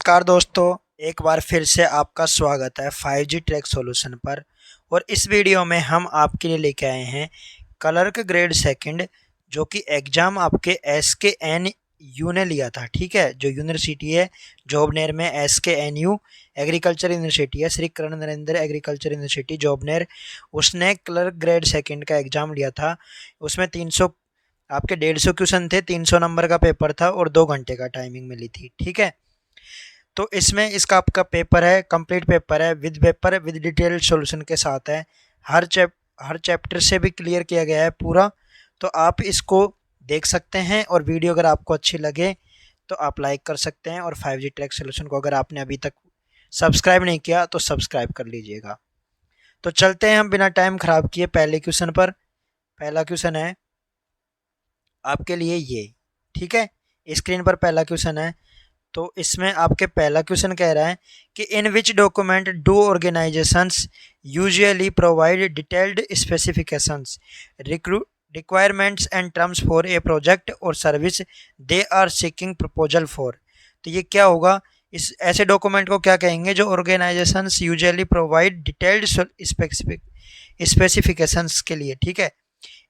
नमस्कार दोस्तों, एक बार फिर से आपका स्वागत है 5G ट्रैक सॉल्यूशन पर। और इस वीडियो में हम आपके लिए लेके आए हैं क्लर्क ग्रेड सेकंड, जो कि एग्ज़ाम आपके SKNU ने लिया था। ठीक है, जो यूनिवर्सिटी है जॉबनेर में, SKNU एग्रीकल्चर यूनिवर्सिटी है, श्री कर्ण नरेंद्र एग्रीकल्चर यूनिवर्सिटी जॉबनेर। उसने क्लर्क ग्रेड सेकंड का एग्ज़ाम लिया था। उसमें 300 आपके 150 क्वेश्चन थे, 300 नंबर का पेपर था और 2 घंटे का टाइमिंग मिली थी। ठीक है, तो इसमें इसका आपका पेपर है, कंप्लीट पेपर है, विद डिटेल सॉल्यूशन के साथ है। हर चैप्टर से भी क्लियर किया गया है पूरा। तो आप इसको देख सकते हैं, और वीडियो अगर आपको अच्छी लगे तो आप लाइक कर सकते हैं। और 5G ट्रैक सॉल्यूशन को अगर आपने अभी तक सब्सक्राइब नहीं किया तो सब्सक्राइब कर लीजिएगा। तो चलते हैं हम बिना टाइम खराब किए पहले क्वेश्चन पर। पहला क्वेश्चन है आपके लिए ये। ठीक है, स्क्रीन पर पहला क्वेश्चन है। तो इसमें आपके पहला क्वेश्चन कह रहा है कि in which document do organisations usually provide detailed specifications, requirements and terms for a project और service they are seeking proposal for. तो ये क्या होगा, इस ऐसे डॉक्यूमेंट को क्या कहेंगे जो organisations usually provide detailed specifications के लिए। ठीक है,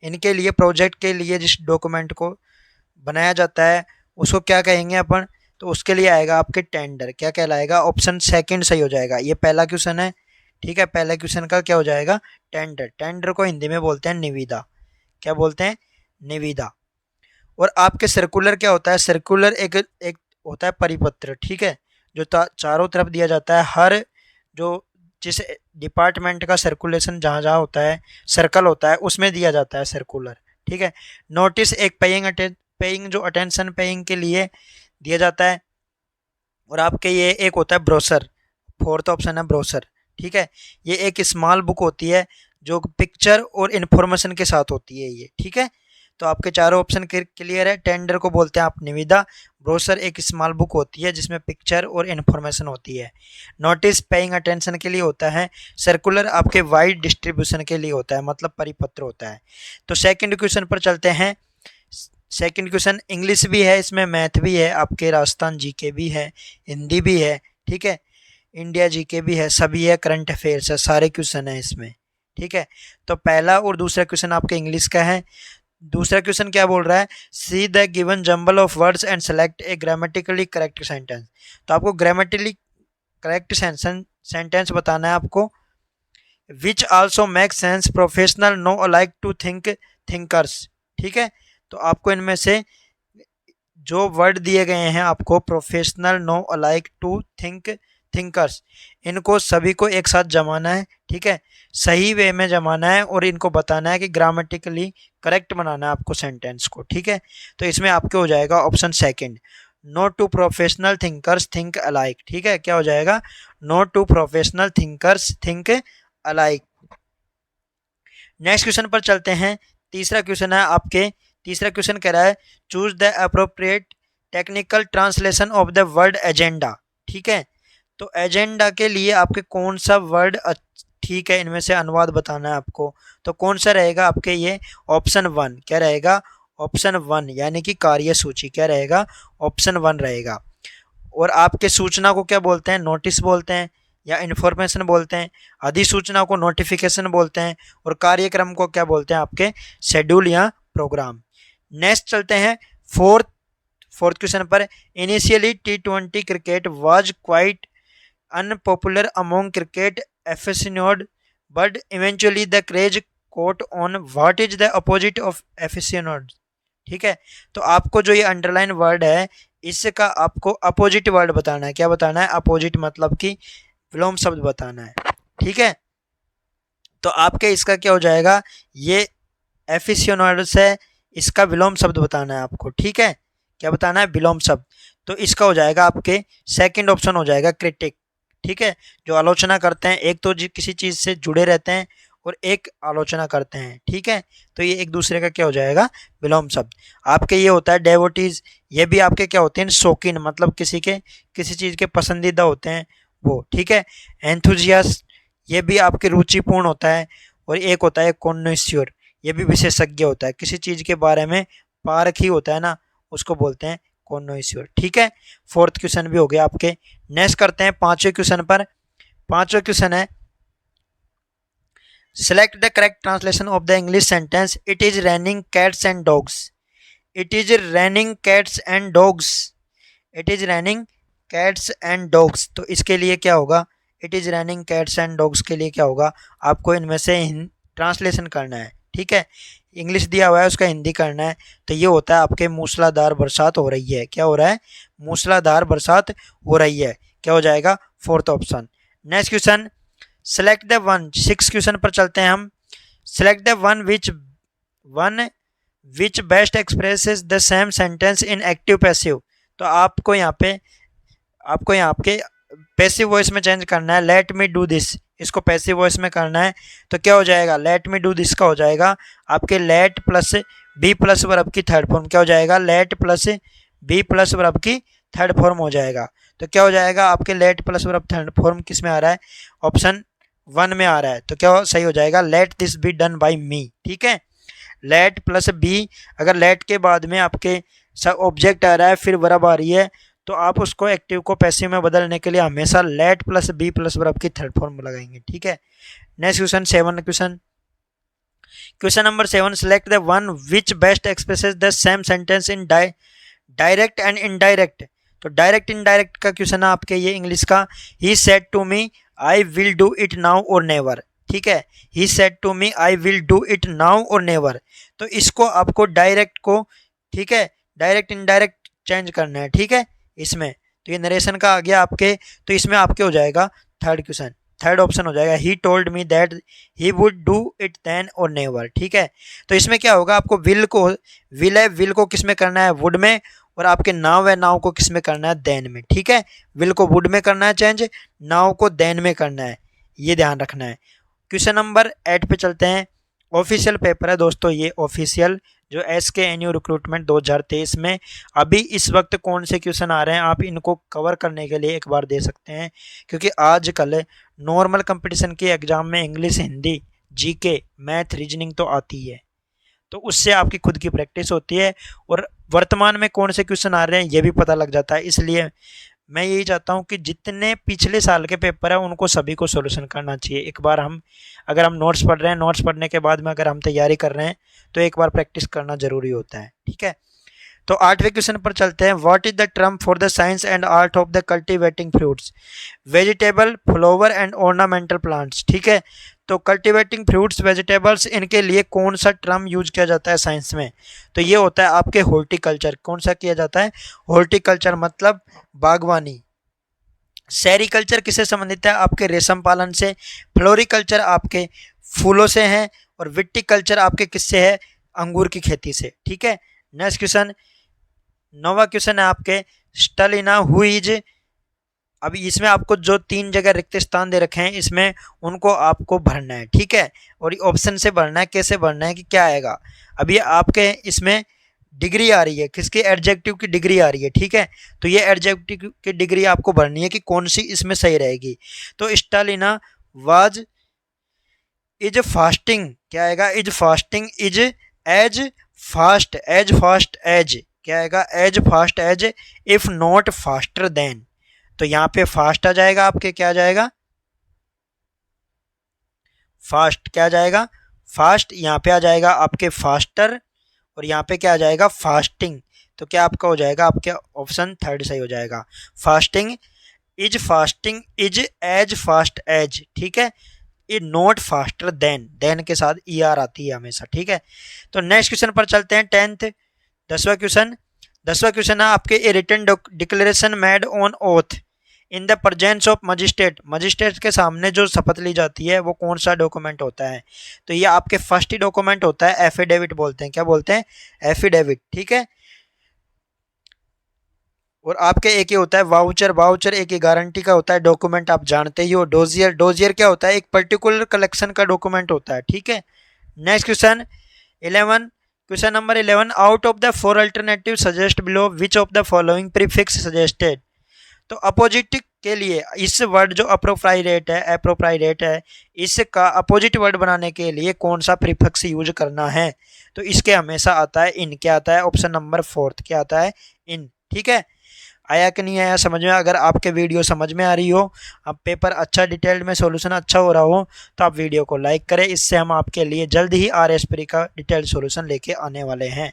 इनके लिए प्रोजेक्ट के लिए जिस डॉक्यूमेंट को बनाया जाता है उसको क्या कहेंगे अपन, तो उसके लिए आएगा आपके टेंडर। क्या कहलाएगा, ऑप्शन सेकंड सही हो जाएगा। ये पहला क्वेश्चन है। ठीक है, पहले क्वेश्चन का क्या हो जाएगा, टेंडर। टेंडर को हिंदी में बोलते हैं निविदा। क्या बोलते हैं, निविदा। और आपके सर्कुलर क्या होता है, सर्कुलर एक एक होता है परिपत्र। ठीक है, जो चारों तरफ दिया जाता है, हर जो जिस डिपार्टमेंट का सर्कुलेशन जहाँ जहाँ होता है, सर्कल होता है, उसमें दिया जाता है सर्कुलर। ठीक है, नोटिस एक पेइंग जो अटेंशन पेइंग के लिए दिया जाता है। और आपके ये एक होता है ब्रोशर, फोर्थ ऑप्शन है ब्रोशर। ठीक है, ये एक स्मॉल बुक होती है जो पिक्चर और इन्फॉर्मेशन के साथ होती है ये। ठीक है, तो आपके चारों ऑप्शन क्लियर है। टेंडर को बोलते हैं आप निविदा, ब्रोशर एक स्मॉल बुक होती है जिसमें पिक्चर और इन्फॉर्मेशन होती है, नोटिस पेइंग अटेंशन के लिए होता है, सर्कुलर आपके वाइड डिस्ट्रीब्यूशन के लिए होता है, मतलब परिपत्र होता है। तो सेकंड क्वेश्चन पर चलते हैं। सेकंड क्वेश्चन इंग्लिश भी है, इसमें मैथ भी है, आपके राजस्थान जीके भी है, हिंदी भी है। ठीक है, इंडिया जीके भी है, सभी है, करंट अफेयर्स है, सारे क्वेश्चन है इसमें। ठीक है, तो पहला और दूसरा क्वेश्चन आपके इंग्लिश का है। दूसरा क्वेश्चन क्या बोल रहा है, see the given jumble of words and select a grammatically correct sentence. तो आपको ग्रामेटिकली करेक्ट सेंटेंस बताना है आपको। Which also make sense, professional, no alike, two think, thinkers. ठीक है, तो आपको इनमें से जो वर्ड दिए गए हैं आपको, professional, no alike, two think, thinkers, इनको सभी को एक साथ जमाना है। ठीक है, सही वे में जमाना है और इनको बताना है कि ग्रामेटिकली करेक्ट बनाना है आपको सेंटेंस को। ठीक है, तो इसमें आपके हो जाएगा option second, no two professional thinkers think alike. ठीक है, क्या हो जाएगा, no two professional thinkers think alike. Next question पर चलते हैं। तीसरा क्वेश्चन है आपके, तीसरा क्वेश्चन कह रहा है choose the appropriate technical translation of the word agenda. ठीक है, तो एजेंडा के लिए आपके कौन सा वर्ड ठीक है, इनमें से अनुवाद बताना है आपको। तो कौन सा रहेगा आपके, ये ऑप्शन वन। क्या रहेगा, ऑप्शन वन, यानी कि कार्यसूची। क्या रहेगा, ऑप्शन वन रहेगा। और आपके सूचना को क्या बोलते हैं, नोटिस बोलते हैं या इन्फॉर्मेशन बोलते हैं। अधिसूचना को नोटिफिकेशन बोलते हैं। और कार्यक्रम को क्या बोलते हैं आपके, शेड्यूल या प्रोग्राम। नेक्स्ट चलते हैं फोर्थ क्वेश्चन पर। Initially T20 cricket was quite unpopular among cricket aficionados, but eventually the craze caught on, what is the opposite of aficionados. ठीक है, तो आपको जो ये अंडरलाइन वर्ड है इसका आपको अपोजिट वर्ड बताना है। क्या बताना है, अपोजिट, मतलब कि विलोम शब्द बताना है। ठीक है, तो आपके इसका क्या हो जाएगा, ये एफिशिएंट्स है, इसका विलोम शब्द बताना है आपको। ठीक है, क्या बताना है, विलोम शब्द। तो इसका हो जाएगा आपके सेकंड ऑप्शन हो जाएगा क्रिटिक। ठीक है, जो आलोचना करते हैं, एक तो किसी चीज़ से जुड़े रहते हैं और एक आलोचना करते हैं। ठीक है, तो ये एक दूसरे का क्या हो जाएगा, विलोम शब्द। आपके ये होता है डेवोटीज, ये भी आपके क्या होते हैं, शौकीन, मतलब किसी चीज़ के पसंदीदा होते हैं वो। ठीक है, एंथुजियास्ट, ये भी आपके रुचिपूर्ण होता है। और एक होता है कॉन्नोइस्योर, ये भी विशेषज्ञ होता है, किसी चीज़ के बारे में पारखी होता है ना, उसको बोलते हैं कॉन्नोइस्योर। ठीक है, फोर्थ क्वेश्चन भी हो गया आपके। नेक्स्ट करते हैं पांचवें क्वेश्चन पर। पांचवा क्वेश्चन है select the correct translation of the English sentence it is raining cats and dogs. It is raining cats and dogs. It is raining cats and dogs. तो इसके लिए क्या होगा, it is raining cats and dogs के लिए क्या होगा, आपको इनमें से ट्रांसलेशन करना है। ठीक है, इंग्लिश दिया हुआ है उसका हिंदी करना है। तो ये होता है आपके मूसलाधार बरसात हो रही है। क्या हो रहा है, मूसलाधार बरसात हो रही है। क्या हो जाएगा, fourth option. Next question select the one. Six question पर चलते हैं हम। Select the one which best expresses the same sentence in active passive. तो आपको यहाँ पे पैसिव वॉइस में चेंज करना है। लेट मी डू दिस, इसको पैसिव वॉइस में करना है। तो क्या हो जाएगा, लेट मी डू दिस का हो जाएगा आपके let plus be plus verb की थर्ड फॉर्म। क्या हो जाएगा, let plus be plus verb की थर्ड फॉर्म हो जाएगा। तो क्या हो जाएगा आपके let plus verb third form किस में आ रहा है, ऑप्शन 1 में आ रहा है। तो क्या सही हो जाएगा, let this be done by me. ठीक है, लेट प्लस बी, अगर लेट के बाद में आपके ऑब्जेक्ट आ रहा है फिर वर्ब आ रही है, तो आप उसको एक्टिव को पैसिव में बदलने के लिए हमेशा let plus be plus verb की थर्ड फॉर्म लगाएंगे। ठीक है, next question seven question number 7 select the one which best expresses the same sentence in direct and indirect. तो डायरेक्ट इनडायरेक्ट का क्वेश्चन है आपके ये इंग्लिश का। He said to me I will do it now or never. ठीक है, he said to me I will do it now or never. तो इसको आपको डायरेक्ट को, ठीक है, डायरेक्ट इनडायरेक्ट चेंज करना है। ठीक है, इसमें तो ये नरेशन का आ गया आपके। तो इसमें आपके हो जाएगा थर्ड क्वेश्चन, थर्ड ऑप्शन हो जाएगा he told me that he would do it then or never. ठीक है, तो इसमें क्या होगा, आपको विल को किस में करना है, वुड में, और आपके नाउ है नाउ को किस में करना है, देन में। ठीक है, विल को वुड में करना है चेंज, नाउ को देन में करना है, ये ध्यान रखना है। क्वेश्चन नंबर 8 पे चलते हैं। ऑफिशियल पेपर है दोस्तों ये, ऑफिशियल जो SKNU रिक्रूटमेंट 2023 में अभी इस वक्त कौन से क्वेश्चन आ रहे हैं, आप इनको कवर करने के लिए एक बार दे सकते हैं। क्योंकि आजकल नॉर्मल कंपटीशन के एग्जाम में English, Hindi, GK, math, reasoning तो आती है, तो उससे आपकी खुद की प्रैक्टिस होती है और वर्तमान में कौन से क्वेश्चन आ रहे हैं ये भी पता लग जाता है। इसलिए मैं यही चाहता हूँ कि जितने पिछले साल के पेपर है उनको सभी को सॉल्यूशन करना चाहिए। एक बार अगर हम नोट्स पढ़ रहे हैं, नोट्स पढ़ने के बाद में अगर हम तैयारी कर रहे हैं तो एक बार प्रैक्टिस करना जरूरी होता है। ठीक है, तो 8वें क्वेश्चन पर चलते हैं। What is the term for the science and art of the cultivating fruits, vegetable, flower and ornamental plants. ठीक है, तो कल्टिवेटिंग फ्रूट्स, वेजिटेबल्स, इनके लिए कौन सा टर्म यूज किया जाता है साइंस में, तो ये होता है आपके हॉर्टिकल्चर। कौन सा किया जाता है, हॉर्टिकल्चर मतलब बागवानी। सेरिकल्चर किससे संबंधित है, आपके रेशम पालन से। फ्लोरिकल्चर आपके फूलों से है, और विटिकल्चर आपके किससे है, अंगूर की खेती से। ठीक है, नेक्स्ट क्वेश्चन, 9वां क्वेश्चन है आपके स्टलिना हु इज। अभी इसमें आपको जो 3 जगह रिक्त स्थान दे रखे हैं इसमें उनको आपको भरना है। ठीक है, और ऑप्शन से भरना है, कैसे भरना है कि क्या आएगा। अभी आपके इसमें डिग्री आ रही है, किसकी, एडजेक्टिव की डिग्री आ रही है। ठीक है, तो ये एडजेक्टिव की डिग्री आपको भरनी है कि कौन सी इसमें सही रहेगी। तो स्टालिना वाज इज फास्टिंग, क्या आएगा, is fasting, is as fast as, क्या आएगा, as fast as, if not faster than. तो यहाँ पे फास्ट आ जाएगा आपके, क्या आ जाएगा, फास्ट, क्या आ जाएगा, फास्ट। यहाँ पे आ जाएगा आपके फास्टर, और यहाँ पे क्या आ जाएगा, फास्टिंग। तो क्या आपका हो जाएगा, आपके ऑप्शन थर्ड सही हो जाएगा, fasting is as fast as. ठीक है, ये नॉट फास्टर देन के साथ ER आती है हमेशा। ठीक है, तो नेक्स्ट क्वेश्चन पर चलते हैं। 10वां क्वेश्चन है आपके a written declaration made on oath in the presence of magistrate के सामने जो शपथ ली जाती है वो कौन सा डॉक्यूमेंट होता है। तो ये आपके फर्स्ट ही डॉक्यूमेंट होता है, एफिडेविट बोलते हैं। क्या बोलते हैं, एफिडेविट। ठीक है, और आपके एक ही होता है वाउचर एक ही गारंटी का होता है डॉक्यूमेंट, आप जानते ही हो। डोजियर क्या होता है, एक पर्टिकुलर कलेक्शन का डॉक्यूमेंट होता है। ठीक है, next question 11, question number 11, out of the 4 alternative suggest below which of the following prefix suggested. तो अपोजिट के लिए इस वर्ड जो अप्रोप्राइएट है इसका अपोजिट वर्ड बनाने के लिए कौन सा प्रीफिक्स यूज करना है। तो इसके हमेशा आता है इन, क्या आता है, ऑप्शन नंबर 4 क्या आता है, इन। ठीक है, आया कि नहीं आया समझ में? अगर आपके वीडियो समझ में आ रही हो, अब पेपर अच्छा डिटेल्ड में सॉल्यूशन अच्छा हो रहा हो, तो आप वीडियो को लाइक करें। इससे हम आपके लिए जल्द ही RSP का डिटेल्ड सॉल्यूशन लेके आने वाले हैं,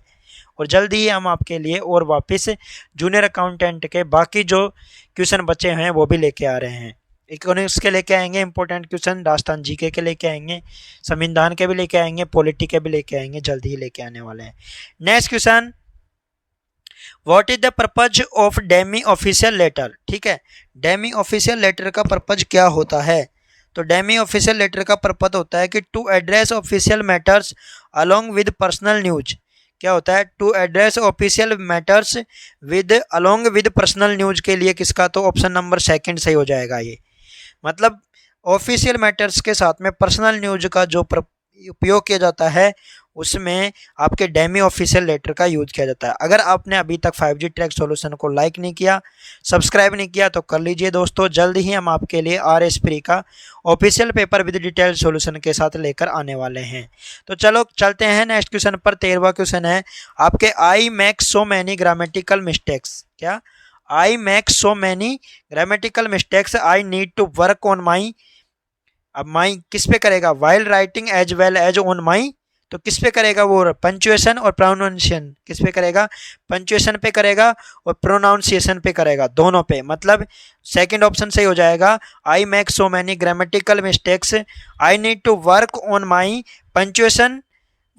और जल्द ही हम आपके लिए और वापस जूनियर अकाउंटेंट के बाकी जो क्वेश्चन बचे हैं वो भी लेके आ रहे हैं। इकोनॉमिक्स के लेके आएंगे इंपॉर्टेंट क्वेश्चन, राजस्थान जीके के लेके आएंगे, संविधान के भी लेके आएंगे, पॉलिटी के भी लेके आएंगे, जल्द ही लेके आने वाले हैं। Next question, what is the purpose of demi official letter? ठीक है, डेमी ऑफिशियल लेटर का पर्पज क्या होता है? तो डेमी ऑफिशियल लेटर का पर्पज होता है कि to address official matters along with personal news. क्या होता है? To address official matters with along with personal news के लिए किसका? तो ऑप्शन नंबर सेकंड सही हो जाएगा। ये मतलब ऑफिशियल मैटर्स के साथ में पर्सनल न्यूज का जो उपयोग किया जाता है, उसमें आपके डेमी ऑफिशियल लेटर का यूज किया जाता है। अगर आपने अभी तक 5G ट्रैक सॉल्यूशन को लाइक नहीं किया, सब्सक्राइब नहीं किया, तो कर लीजिए दोस्तों। जल्द ही हम आपके लिए RSP का official paper with detail solution के साथ लेकर आने वाले हैं। तो चलो चलते हैं नेक्स्ट क्वेश्चन पर। 13वां क्वेश्चन है आपके, I make so many grammatical mistakes. क्या? I make so many grammatical mistakes, I need to work on my. अब माई किस पे करेगा? While writing as well as on my, तो किस पे करेगा वो? पंचुएशन और प्रोनाउंसिएशन किस पे करेगा? पंचुएशन पे करेगा और प्रोनाउंसिएशन पे करेगा, दोनों पे। मतलब सेकंड ऑप्शन सही हो जाएगा, I make so many grammatical mistakes, I need to work on my punctuation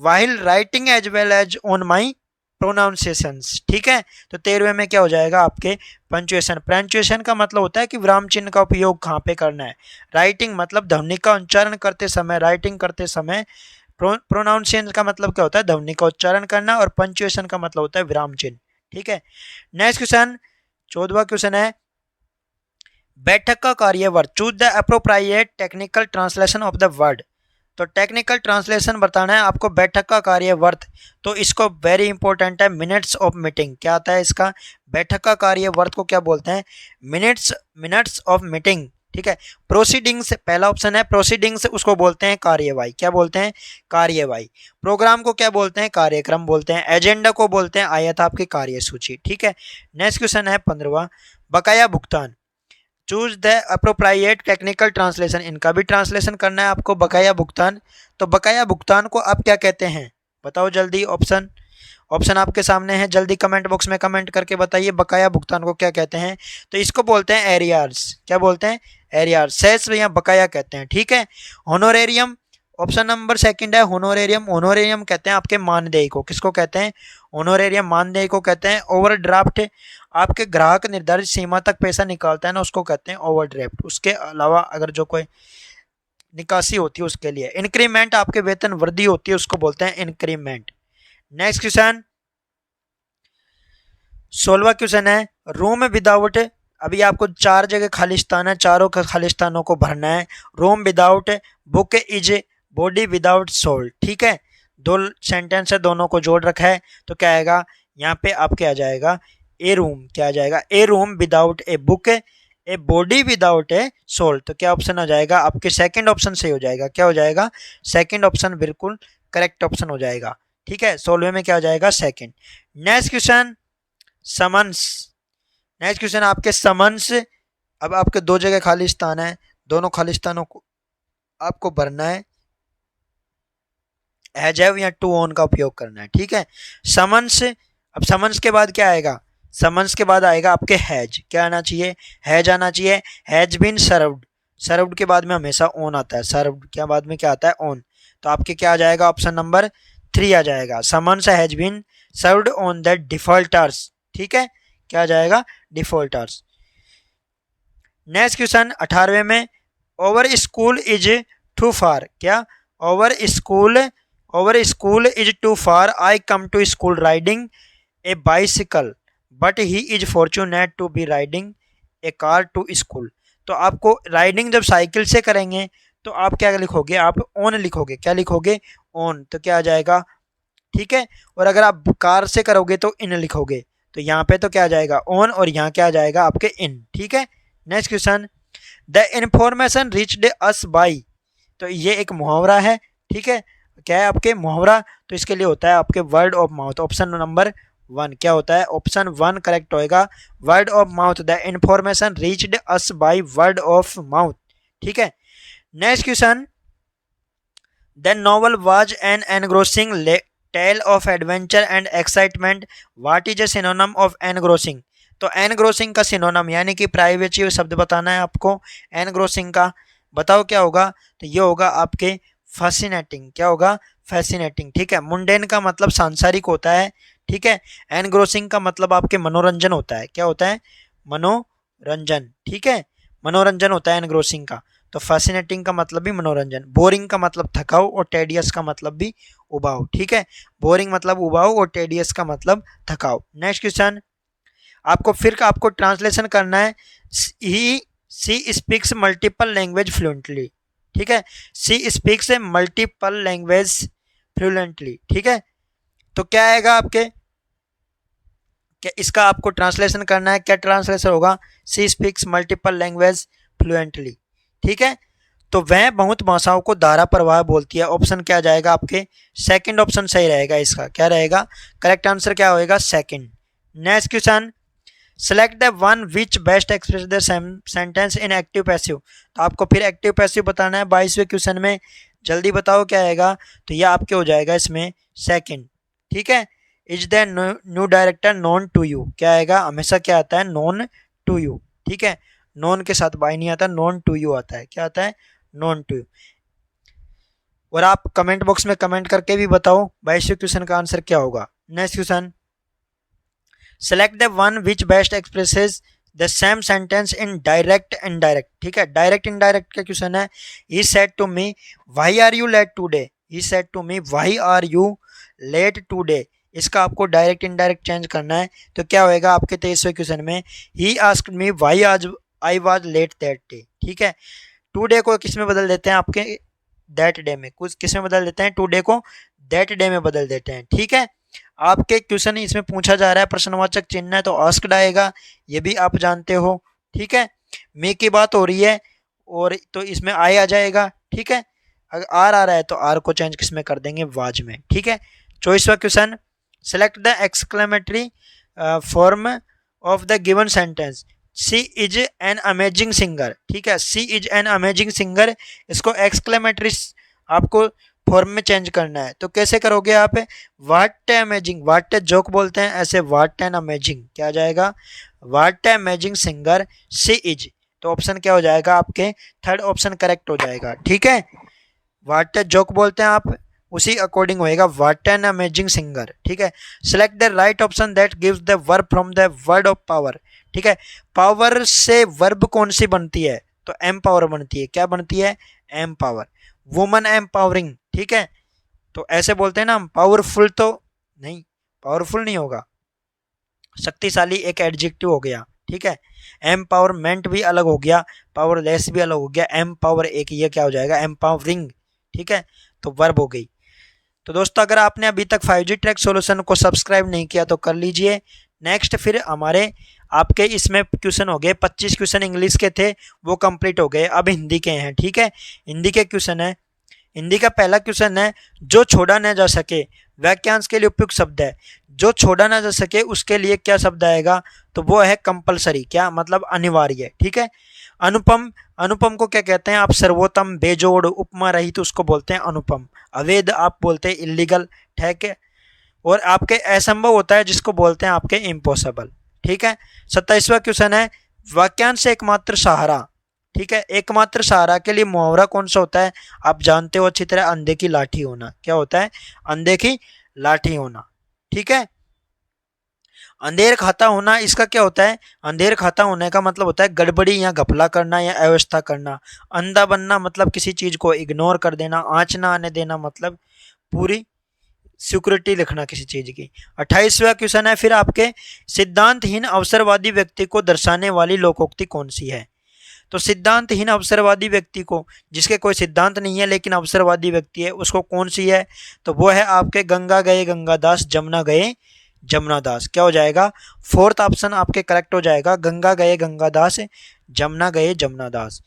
while writing as well as on my pronunciations. ठीक है, तो 13वें में क्या हो जाएगा आपके? पंचुएशन। पंचुएशन का मतलब होता है कि विराम चिन्ह का उपयोग कहाँ पे करना है। राइटिंग मतलब ध्वनि का उच्चारण करते समय, राइटिंग करते समय। प्रोनाउंसिएशन का मतलब क्या होता है? ध्वनि का उच्चारण करना, और पंचुएशन का मतलब होता है विराम चिन्ह। ठीक है, नेक्स्ट क्वेश्चन 14वां क्वेश्चन है, बैठक का कार्यवर्ग, choose the appropriate technical translation of the word. तो टेक्निकल ट्रांसलेशन बताना है आपको बैठक का कार्यवर्ग, तो इसको वेरी इंपॉर्टेंट है, मिनट्स ऑफ मीटिंग। क्या आता है इसका? बैठक का कार्यवर्ग को क्या बोलते हैं? Minutes of meeting. ठीक है, प्रोसीडिंग्स पहला ऑप्शन है, प्रोसीडिंग्स उसको बोलते हैं कार्यवाही। क्या बोलते हैं? कार्यवाही। प्रोग्राम को क्या बोलते हैं? कार्यक्रम बोलते हैं। एजेंडा को बोलते हैं आयत आपकी कार्यसूची। ठीक है, नेक्स्ट क्वेश्चन है 15वां, बकाया भुगतान, choose the appropriate technical translation. इनका भी ट्रांसलेशन करना है आपको, बकाया भुगतान। तो बकाया भुगतान को आप क्या कहते हैं? बताओ जल्दी, ऑप्शन आपके सामने है, जल्दी कमेंट बॉक्स में कमेंट करके बताइए बकाया भुगतान को क्या कहते हैं। तो इसको बोलते हैं एरियर्स। क्या बोलते हैं? एरियर्स, सेस या बकाया कहते हैं। ठीक है, होनोरेरियम ऑप्शन नंबर सेकंड है, होनोरेरियम। होनोरेरियम कहते हैं आपके मानदेय को। किसको कहते हैं? होनोरेरियम मानदेय को कहते हैं। ओवरड्राफ्ट, आपके ग्राहक निर्धारित सीमा तक पैसा निकालता है ना, उसको कहते हैं ओवरड्राफ्ट। उसके अलावा अगर जो कोई निकासी होती है उसके लिए। इंक्रीमेंट, आपके वेतन वृद्धि होती है, उसको बोलते हैं इंक्रीमेंट। नेक्स्ट क्वेश्चन 16वां क्वेश्चन है, रूम विदाउट, अभी आपको 4 जगह खाली स्थान है, चारों के खाली स्थानों को भरना है। Room without book is body without soul. ठीक है, 2 सेंटेंस है, दोनों को जोड़ रखा है, तो क्या आएगा यहाँ पे आपके? आ जाएगा ए रूम। क्या आ जाएगा? A room without a book, a body without a soul. तो क्या ऑप्शन आ जाएगा आपके? सेकंड ऑप्शन सही हो जाएगा। क्या हो जाएगा? सेकंड ऑप्शन बिल्कुल करेक्ट ऑप्शन हो जाएगा। ठीक है, 16वें में क्या हो जाएगा? Second. Next question summons. Next question आपके समन्स। अब आपके 2 जगह खाली स्थान है, दोनों खाली स्थानों को आपको भरना है, हैज हैव या टू ऑन का उपयोग करना है। ठीक है, समन्स। अब समन्स के बाद क्या आएगा? समन्स के बाद आएगा आपके हैज। क्या आना चाहिए? हैज आना चाहिए। हैज बीन सर्व्ड, सर्व्ड के बाद में हमेशा ऑन आता है, सर्व्ड के बाद में क्या आता है? ऑन। तो आपके क्या आ जाएगा? ऑप्शन नंबर 3 आ जाएगा, summons has been served on the defaulters. ठीक है, क्या आ जाएगा? डिफॉल्टर्स। नेक्स्ट क्वेश्चन 18वें में, over school is too far. क्या? Over school is too far, I come to school riding a bicycle but he is fortunate to be riding a car to school. तो आपको riding जब cycle से करेंगे तो आप क्या लिखोगे? आप ऑन लिखोगे। क्या लिखोगे? ऑन। तो क्या आ जाएगा? ठीक है, और अगर आप कार से करोगे तो इन लिखोगे। तो यहाँ पे तो क्या आ जाएगा? ऑन, और यहाँ क्या आ जाएगा? आपके इन। ठीक है, next question, the information reached us by. तो ये एक मुहावरा है। ठीक है, क्या है आपके? मुहावरा। तो इसके लिए होता है आपके word of mouth. Option number one क्या होता है, ऑप्शन वन करेक्ट होएगा। Word of mouth, the information reached us by word of mouth. ठीक है, next question, the novel was an engrossing tale of adventure and excitement, what is a synonym of engrossing. तो engrossing का synonym यानी कि privacy शब्द बताना है आपको एनग्रोसिंग का, बताओ क्या होगा, तो ये होगा आपके फैसिनेटिंग, क्या होगा, फैसिनेटिंग। ठीक है, मुंडेन का मतलब सांसारिक होता है। ठीक है, एनग्रोसिंग का मतलब आपके मनोरंजन होता है, क्या होता है, मनोरंजन। ठीक है, मनोरंजन होता है एनग्रोसिंग का। तो फैसिनेटिंग का मतलब भी मनोरंजन, बोरिंग का मतलब थकाऊ और टेडियस का मतलब भी उबाऊ। ठीक है, बोरिंग मतलब उबाऊ और टेडियस का मतलब थकाऊ। नेक्स्ट क्वेश्चन, आपको ट्रांसलेशन करना है, ही she speaks multiple language fluently. ठीक है, she speaks multiple language fluently. ठीक है, तो क्या आएगा आपके, क्या इसका आपको ट्रांसलेशन करना है, क्या ट्रांसलेशन होगा, she speaks multiple language fluently. ठीक है, तो वह बहुत भाषाओं को धारा प्रवाह बोलती है। ऑप्शन क्या जाएगा आपके, सेकंड ऑप्शन सही रहेगा इसका, क्या रहेगा, करेक्ट आंसर क्या होएगा, second. Next question, select the one which best express the sentence in active passive. तो आपको फिर एक्टिव पैसिव बताना है 22वें क्वेश्चन में, जल्दी बताओ क्या आएगा, तो ये आपके हो जाएगा इसमें सेकंड। ठीक है, is the new director known to you, क्या आएगा, हमेशा क्या आता है, नोन टू यू। ठीक है, नोन के साथ बाय नहीं आता, नोन टू यू आता है, क्या आता है, नोन टू यू। और आप कमेंट बॉक्स में कमेंट करके भी बताओ 22वें क्वेश्चन का आंसर क्या होगा। Next question, select the one which best expresses the same sentence in direct indirect. ठीक है, डायरेक्ट इनडायरेक्ट का क्वेश्चन है, he said to me why are you late today, he said to me why are you late today. इसका आपको direct indirect change करना है, तो क्या होएगा आपके 23वें क्वेश्चन में, ही आस्क्ड मी व्हाई आज I was let that day. ठीक है, टुडे को किस में बदल देते हैं आपके, दैट डे में, कुछ किस में बदल देते हैं, टुडे को दैट डे में बदल देते हैं। ठीक है, आपके क्वेश्चन इसमें पूछा जा रहा है, प्रश्नवाचक चिन्ह है तो आस्क्ड आएगा, ये भी आप जानते हो। ठीक है, मे की बात हो रही है और तो इसमें आई आ जाएगा। ठीक है, अगर आर आ रहा है तो आर को चेंज किस में कर देंगे, वाज में। ठीक है, 24वां question, select the exclamatory form of the given sentence, she is an amazing singer. ठीक है, she is an amazing singer, इसको एक्सक्लेमेटरी आपको फॉर्म में चेंज करना है, तो कैसे करोगे आप, व्हाट अमेजिंग, व्हाट जोक बोलते हैं ऐसे, व्हाट एन अमेजिंग, क्या आ जाएगा, what amazing singer she is. तो ऑप्शन क्या हो जाएगा आपके, थर्ड ऑप्शन करेक्ट हो जाएगा। ठीक है, व्हाट जोक बोलते हैं आप, उसी अकॉर्डिंग होएगा व्हाट एन अमेजिंग सिंगर। ठीक है, select the right option that gives the verb from the word of power. ठीक है, पावर से वर्ब कौन सी बनती है, तो एम पावर बनती है, क्या बनती है, एम पावर, वुमन एम्पावरिंग। ठीक है, तो ऐसे बोलते हैं ना हम, पावरफुल तो नहीं, पावरफुल नहीं होगा, शक्तिशाली एक एडजेक्टिव हो गया। ठीक है, एम्पावरमेंट भी अलग हो गया, पावरलेस भी अलग हो गया, एम पावर एक, ये क्या हो जाएगा, एम्पावरिंग। ठीक है, तो वर्ब हो गई। तो दोस्तों अगर आपने अभी तक 5G ट्रैक सॉल्यूशन को सब्सक्राइब नहीं किया तो कर लीजिए। नेक्स्ट फिर हमारे आपके इसमें क्वेश्चन हो गए, 25 क्वेश्चन इंग्लिश के थे वो कंप्लीट हो गए, अब हिंदी के हैं। ठीक है, हिंदी के क्वेश्चन है, हिंदी का पहला क्वेश्चन है, जो छोड़ा न जा सके वाक्यांश के लिए उपयुक्त शब्द है, जो छोड़ा न जा सके उसके लिए क्या शब्द आएगा, तो वो है कंपलसरी, क्या मतलब अनिवार्य। ठीक है, अनुपम, अनुपम को क्या कहते हैं आप, सर्वोत्तम, बेजोड़, उपमा रहित तो उसको बोलते हैं अनुपम, अवैध आप बोलते हैं इलीगल। ठीक है, और आपके असंभव होता है जिसको बोलते हैं आपके इम्पॉसिबल। ठीक है, 27वां क्वेश्चन है, वाक्यांश से एकमात्र सहारा। ठीक है, एकमात्र सहारा के लिए मुहावरा कौन सा होता है, आप जानते हो अच्छी तरह, अंधे की लाठी होना, क्या होता है, अंधे की लाठी होना। ठीक है, अंधेर खाता होना, इसका क्या होता है, अंधेर खाता होने का मतलब होता है गड़बड़ी या घपला करना या अव्यवस्था करना। अंधा बनना मतलब किसी चीज को इग्नोर कर देना, आँच ना आने देना मतलब पूरी सिक्योरिटी लिखना किसी चीज की। 28वां क्वेश्चन है फिर आपके, सिद्धांतहीन अवसरवादी व्यक्ति को दर्शाने वाली लोकोक्ति कौन सी है। तो सिद्धांतहीन अवसरवादी व्यक्ति को, जिसके कोई सिद्धांत नहीं है लेकिन अवसरवादी व्यक्ति है, उसको कौन सी है, तो वो है आपके गंगा गए गंगादास, जमुना गए जमुनादास। क्या हो जाएगा, फोर्थ ऑप्शन आपके करेक्ट हो जाएगा, गंगा गए गंगादास, जमुना गए जमुनादास।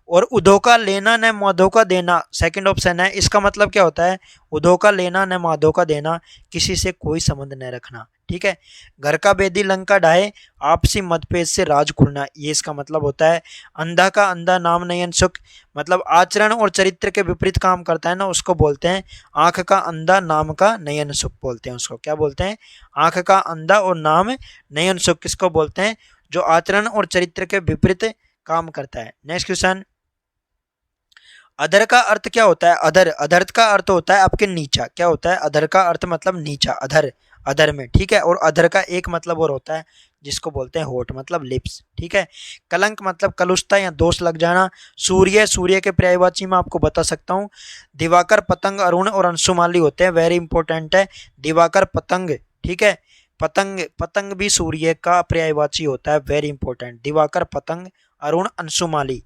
और उधोका लेना न माधोका देना सेकंड ऑप्शन है। इसका मतलब क्या होता है? उधोका लेना न माधोका देना, किसी से कोई संबंध न रखना। ठीक है। घर का बेदी लंका ढाए, आपसी मतभेद से राज खुलना, ये इसका मतलब होता है। अंधा का अंधा नाम नयन सुख, मतलब आचरण और चरित्र के विपरीत काम करता है ना, उसको बोलते हैं आंख का अंधा नाम का नयन सुख बोलते हैं उसको। क्या बोलते हैं? आंख का अंधा और नाम नयन सुख किसको बोलते हैं? जो आचरण और चरित्र के विपरीत काम करता है। नेक्स्ट क्वेश्चन, अधर का अर्थ क्या होता है? अधर, अधर का अर्थ होता है आपके नीचा। क्या होता है? अधर का अर्थ मतलब नीचा, अधर, अधर में। ठीक है। और अधर का एक मतलब और होता है जिसको बोलते हैं होठ, मतलब लिप्स। ठीक है। कलंक मतलब कलुषता या दोष लग जाना। सूर्य, सूर्य के पर्यायवाची मैं आपको बता सकता हूँ। दिवाकर, पतंग, अरुण और अंशुमाली होते हैं। वेरी इंपॉर्टेंट है। दिवाकर, पतंग। ठीक है। पतंग, पतंग भी सूर्य का पर्यायवाची होता है। Very important. दिवाकर, पतंग, अरुण, अंशुमाली।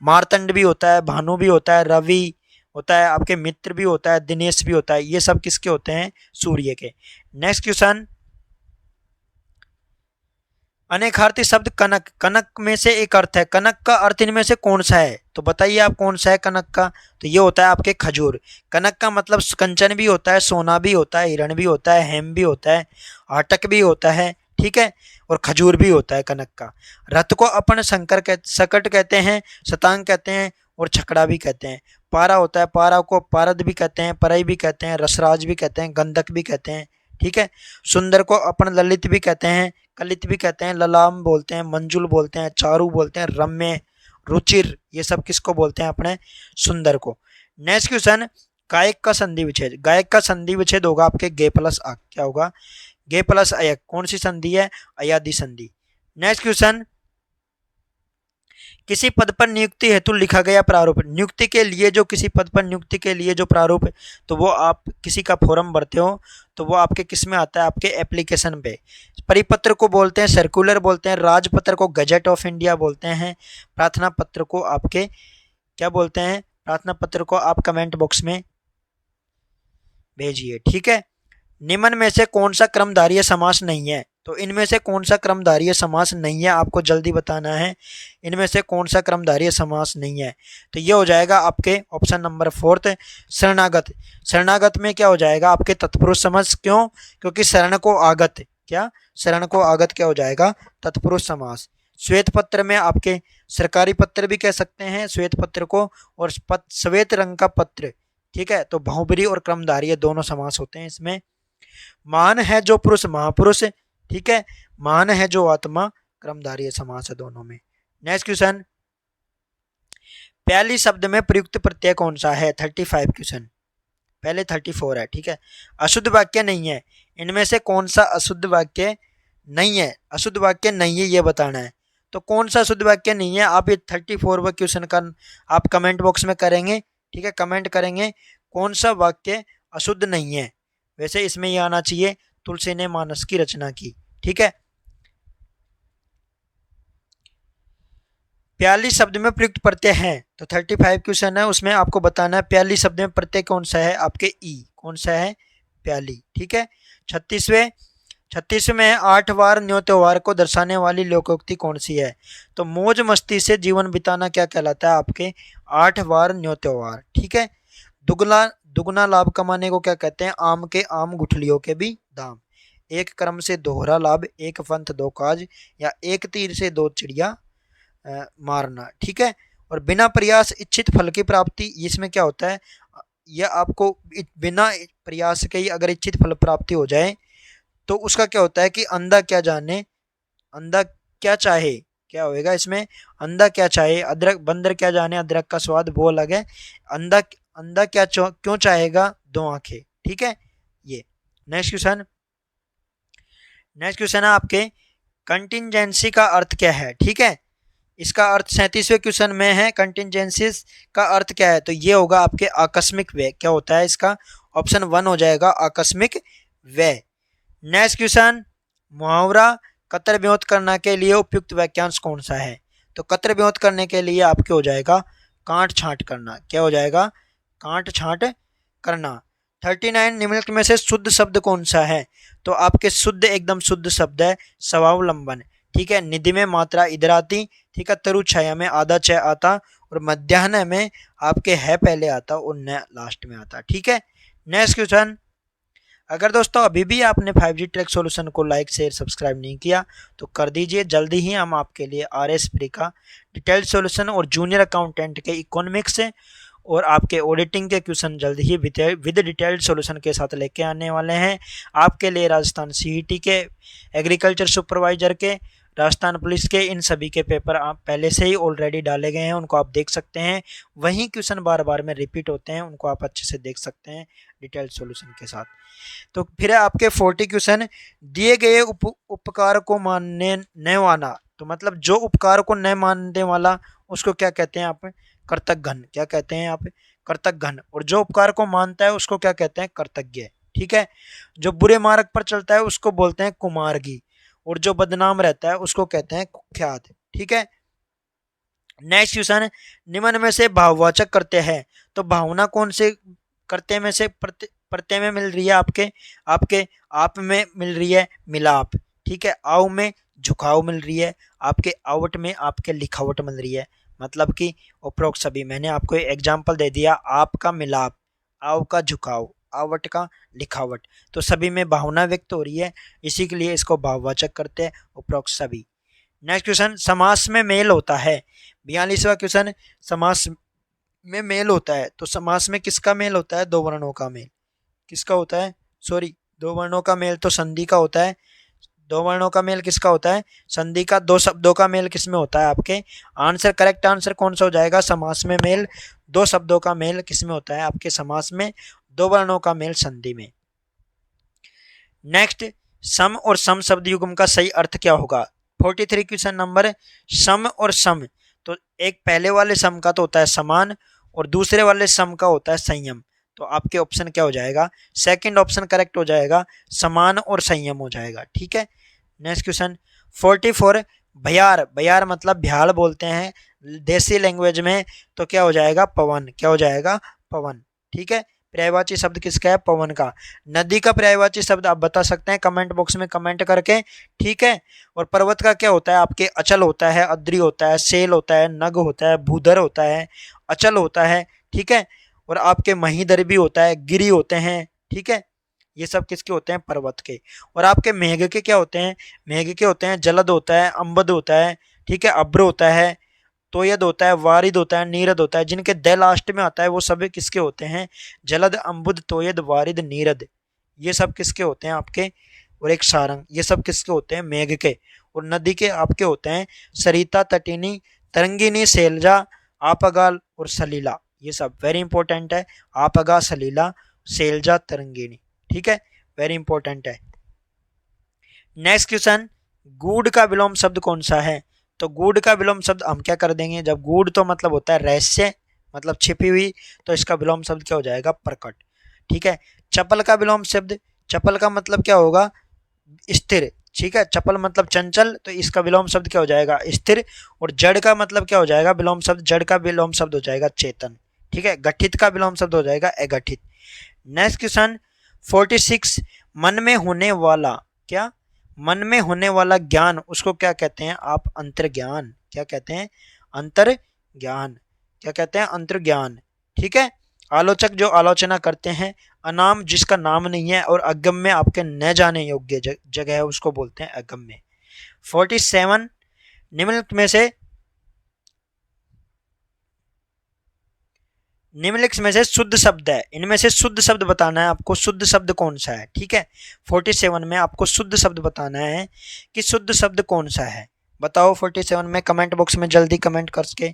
मारतंड भी होता है, भानु भी होता है, रवि होता है, आपके मित्र भी होता है, दिनेश भी होता है। ये सब किसके होते हैं? सूर्य के। नेक्स्ट क्वेश्चन, अनेकार्थी शब्द कनक, कनक में से एक अर्थ है। कनक का अर्थ इनमें से कौन सा है? तो बताइए आप कौन सा है कनक का? तो ये होता है आपके खजूर। कनक का मतलब कंचन भी होता है, सोना भी होता है, हिरण भी होता है, हेम भी होता है, आटक भी होता है। ठीक है। और खजूर भी होता है कनक का। रथ को अपन सकट कहते हैं, शतांग कहते हैं और छकड़ा भी कहते हैं। पारा होता है, पारा को पारद भी कहते हैं, परई भी कहते हैं, रसराज भी कहते हैं, गंधक भी कहते हैं। ठीक है। सुंदर को अपन ललित भी कहते हैं, कलित भी कहते हैं, ललाम बोलते हैं, मंजुल बोलते हैं, चारू बोलते हैं, रम्य, रुचिर, ये सब किसको बोलते हैं? अपने सुंदर को। नेक्स्ट क्वेश्चन, गायक का संधि विच्छेद। गायक का संधि विच्छेद होगा आपके गे प्लस आ, क्या होगा? गे प्लस अयक। कौन सी संधि है? अयादि संधि। नेक्स्ट क्वेश्चन, किसी पद पर नियुक्ति हेतु लिखा गया प्रारूप। नियुक्ति के लिए जो किसी पद पर नियुक्ति के लिए जो प्रारूप, तो वो आप किसी का फॉर्म भरते हो तो वो आपके किस में आता है? आपके एप्लीकेशन पे। परिपत्र को बोलते हैं सर्कुलर बोलते हैं, राजपत्र को गजट ऑफ इंडिया बोलते हैं, प्रार्थना पत्र को आपके क्या बोलते हैं? प्रार्थना पत्र को आप कमेंट बॉक्स में भेजिए। ठीक है। निम्न में से कौन सा क्रमधारीय समास नहीं है? तो इनमें से कौन सा क्रमधारीय समास नहीं है? आपको जल्दी बताना है। इनमें से कौन सा क्रमधारीय समास नहीं है? तो ये हो जाएगा आपके ऑप्शन नंबर 4 शरणागत। शरणागत में क्या हो जाएगा? आपके तत्पुरुष समास। क्यों? क्योंकि शरण को आगत, क्या? शरण को आगत क्या हो जाएगा? तत्पुरुष समास। श्वेत पत्र में आपके सरकारी पत्र भी कह सकते हैं श्वेत पत्र को, और श्वेत रंग का पत्र। ठीक है। तो बहुब्री और क्रमधारीय दोनों समास होते हैं इसमें। महान है जो पुरुष महापुरुष। ठीक है। महान है जो आत्मा, क्रमधारीय समास है दोनों में। नेक्स्ट क्वेश्चन, पहली शब्द में प्रयुक्त प्रत्यय कौन सा है? 35 क्वेश्चन, पहले 34 है। ठीक है। अशुद्ध वाक्य नहीं है। इनमें से कौन सा अशुद्ध वाक्य नहीं है? अशुद्ध वाक्य नहीं है ये बताना है। तो कौन सा शुद्ध वाक्य नहीं है? आप ये 34वां क्वेश्चन का आप कमेंट बॉक्स में करेंगे। ठीक है। कमेंट करेंगे कौन सा वाक्य अशुद्ध नहीं है। वैसे इसमें ये आना चाहिए तुलसी ने मानस की रचना की। ठीक है। 42 शब्द में प्रयुक्त प्रत्यय है। तो 35 क्वेश्चन है, उसमें आपको बताना है 42 शब्द में प्रत्यय कौन सा है? आपके ई कौन सा है? प्याली। ठीक है। 36वें में 8 वार न्यो त्योहार को दर्शाने वाली लोकोक्ति कौन सी है? तो मौज मस्ती से जीवन बिताना क्या कहलाता है? आपके 8 वार न्यो त्योहार। ठीक है। दुगना दुगना लाभ कमाने को क्या कहते हैं? आम के आम गुठलियों के भी दाम। एक क्रम से दोहरा लाभ, एक पंथ दो काज, या एक तीर से दो चिड़िया मारना। ठीक है। और बिना प्रयास इच्छित फल की प्राप्ति, इसमें क्या होता है? यह आपको बिना प्रयास के ही अगर इच्छित फल प्राप्ति हो जाए तो उसका क्या होता है कि अंधा क्या जाने, अंधा क्या चाहे, क्या होएगा इसमें? अंधा क्या चाहे अदरक, बंदर क्या जाने अदरक का स्वाद, वो अलग है। अंधा अंधा क्या क्यों चाहेगा दो आंखें। ठीक है। ये नेक्स्ट क्वेश्चन, नेक्स्ट क्वेश्चन है आपके कंटिंजेंसी का अर्थ क्या है? ठीक है। इसका अर्थ 37वें क्वेश्चन में है। कंटिंजेंसीज का अर्थ क्या है? तो ये होगा आपके आकस्मिक व्यय। क्या होता है इसका? ऑप्शन 1 हो जाएगा आकस्मिक व्यय। नेक्स्ट क्वेश्चन, मुहावरा कतर ब्योत करना के लिए उपयुक्त वाक्यांश कौन सा है? तो कतर ब्योत करने के लिए आपके हो जाएगा काट छांट करना। क्या हो जाएगा? काट छांट करना। 39 निम्नलिखित में से शुद्ध शब्द कौन सा है? तो आपके शुद्ध एकदम शुद्ध शब्द है स्वावलंबन। ठीक है। निधि में मात्रा इधर आती, ठीक है। तरु छाया में आधा च आता, और मध्याह्न में आपके है पहले आता और न लास्ट में आता, ठीक है। नेक्स्ट क्वेश्चन, अगर दोस्तों अभी भी आपने 5G ट्रैक सॉल्यूशन को लाइक शेयर सब्सक्राइब नहीं किया तो कर दीजिए। जल्दी ही हम आपके लिए RS प्री का डिटेल्ड सॉल्यूशन और जूनियर अकाउंटेंट के इकोनॉमिक्स और आपके ऑडिटिंग के क्वेश्चन जल्द ही विद डिटेल्ड सॉल्यूशन के साथ लेके आने वाले हैं आपके लिए। राजस्थान CET के, एग्रीकल्चर सुपरवाइजर के, राजस्थान पुलिस के, इन सभी के पेपर आप पहले से ही ऑलरेडी डाले गए हैं, उनको आप देख सकते हैं। वही क्वेश्चन बार बार में रिपीट होते हैं, उनको आप अच्छे से देख सकते हैं डिटेल्ड सॉल्यूशन के साथ। तो फिर आपके 40 क्वेश्चन, दिए गए उपकार को मानने न वाला, तो मतलब जो उपकार को न मानने वाला उसको क्या कहते हैं आप, कर्तघ्न। क्या कहते हैं आप, कर्तघ्न। और जो उपकार को मानता है उसको क्या कहते हैं, कर्तज्ञ, ठीक है। जो बुरे मार्ग पर चलता है उसको बोलते हैं कुमार्गी, और जो बदनाम रहता है उसको कहते हैं कुख्यात, ठीक है। नेक्स्ट क्वेश्चन, निम्न में से भाववाचक करते हैं, तो भावना कौन से करते में से प्रत्यय में मिल रही है, आपके आप में मिल रही है मिलाप, ठीक है। आव में झुकाव मिल रही है, आपके आवट में आपके लिखावट मिल रही है, मतलब कि उपरोक्त सभी। मैंने आपको एग्जाम्पल दे दिया, आपका मिलाप, आव का झुकाव, आवट का लिखावट, तो सभी में भावना व्यक्त हो रही है, इसी के लिए इसको भाववाचक करते हैं उपरोक्त सभी। नेक्स्ट क्वेश्चन, समास में मेल होता है। 42वां क्वेश्चन, समास में मेल होता है, तो समास में किसका मेल होता है, दो वर्णों का मेल। किसका होता है, सॉरी, दो वर्णों का मेल तो संधि का होता है। दो वर्णों का मेल किसका होता है, संधि का। दो शब्दों का मेल किसमें होता है, आपके आंसर, करेक्ट आंसर कौन सा हो जाएगा, समास में मेल दो शब्दों का मेल किसमें होता है, आपके समास में। दो वर्णों का मेल संधि में। नेक्स्ट, सम और सम शब्द युग्म का सही अर्थ क्या होगा। 43 क्वेश्चन नंबर, सम और सम, तो एक पहले वाले सम का तो होता है समान, और दूसरे वाले सम का होता है संयम। तो आपके ऑप्शन क्या हो जाएगा, सेकंड ऑप्शन करेक्ट हो जाएगा, समान और संयम हो जाएगा, ठीक है। नेक्स्ट क्वेश्चन 44, भयार, भयार मतलब भ्याल बोलते हैं देसी लैंग्वेज में, तो क्या हो जाएगा, पवन। क्या हो जाएगा, पवन, ठीक है। पर्यायवाची शब्द किसका है, पवन का। नदी का पर्यायवाची शब्द आप बता सकते हैं कमेंट बॉक्स में कमेंट करके, ठीक है। और पर्वत का क्या होता है, आपके अचल होता है, अद्री होता है, सेल होता है, नग होता है, भूधर होता है, अचल होता है, ठीक है। और आपके महीधर भी होता है, गिरी होते हैं, ठीक है। ये सब किसके होते हैं, पर्वत के। और आपके मेघ के क्या होते हैं, मेघ के होते हैं जलद होता है, अम्बद होता है, ठीक है, अब्र होता है, तोयद होता है, वारिद होता है, नीरद होता है। जिनके द लास्ट में आता है वो सभी किसके होते हैं, जलद, अम्बुद, तोयद, वारिद, नीरद, ये सब किसके होते हैं आपके। और एक सारंग, ये सब किसके होते हैं, मेघ के। और नदी के आपके होते हैं सरिता, तटिनी, तरंगिनी, सैलजा, आपगाल और सलीला। ये सब वेरी इंपॉर्टेंट है, आपगा, सलीला, सैलजा, तरंगिनी, ठीक है, वेरी इंपॉर्टेंट है। नेक्स्ट क्वेश्चन, गूढ़ का विलोम शब्द कौन सा है। तो गूढ़ का विलोम शब्द हम क्या कर देंगे, जब गूढ़ तो मतलब होता है रहस्य, मतलब छिपी हुई, तो इसका विलोम शब्द क्या हो जाएगा, प्रकट, ठीक है। चपल का विलोम शब्द, चपल का मतलब क्या होगा, स्थिर, ठीक है। चपल मतलब चंचल, तो इसका विलोम शब्द क्या हो जाएगा, स्थिर। और जड़ का मतलब क्या हो जाएगा, विलोम शब्द, जड़ का विलोम शब्द हो जाएगा चेतन, ठीक है। गठित का विलोम शब्द हो जाएगा अगठित। नेक्स्ट क्वेश्चन 46, मन में होने वाला, क्या, मन में होने वाला ज्ञान उसको क्या कहते हैं आप, अंतर्ज्ञान। क्या कहते हैं, अंतर्ज्ञान। क्या कहते हैं, अंतर्ज्ञान, ठीक है। आलोचक जो आलोचना करते हैं, अनाम जिसका नाम नहीं है, और अगम्य आपके न जाने योग्य जगह है उसको बोलते हैं अगम्य। 47, निम्नलिखित में से शुद्ध शब्द है, इनमें से शुद्ध शब्द बताना है आपको, शुद्ध शब्द कौन सा है, ठीक है। 47 में आपको शुद्ध शब्द बताना है कि शुद्ध शब्द कौन सा है, बताओ 47 में कमेंट बॉक्स में जल्दी कमेंट करके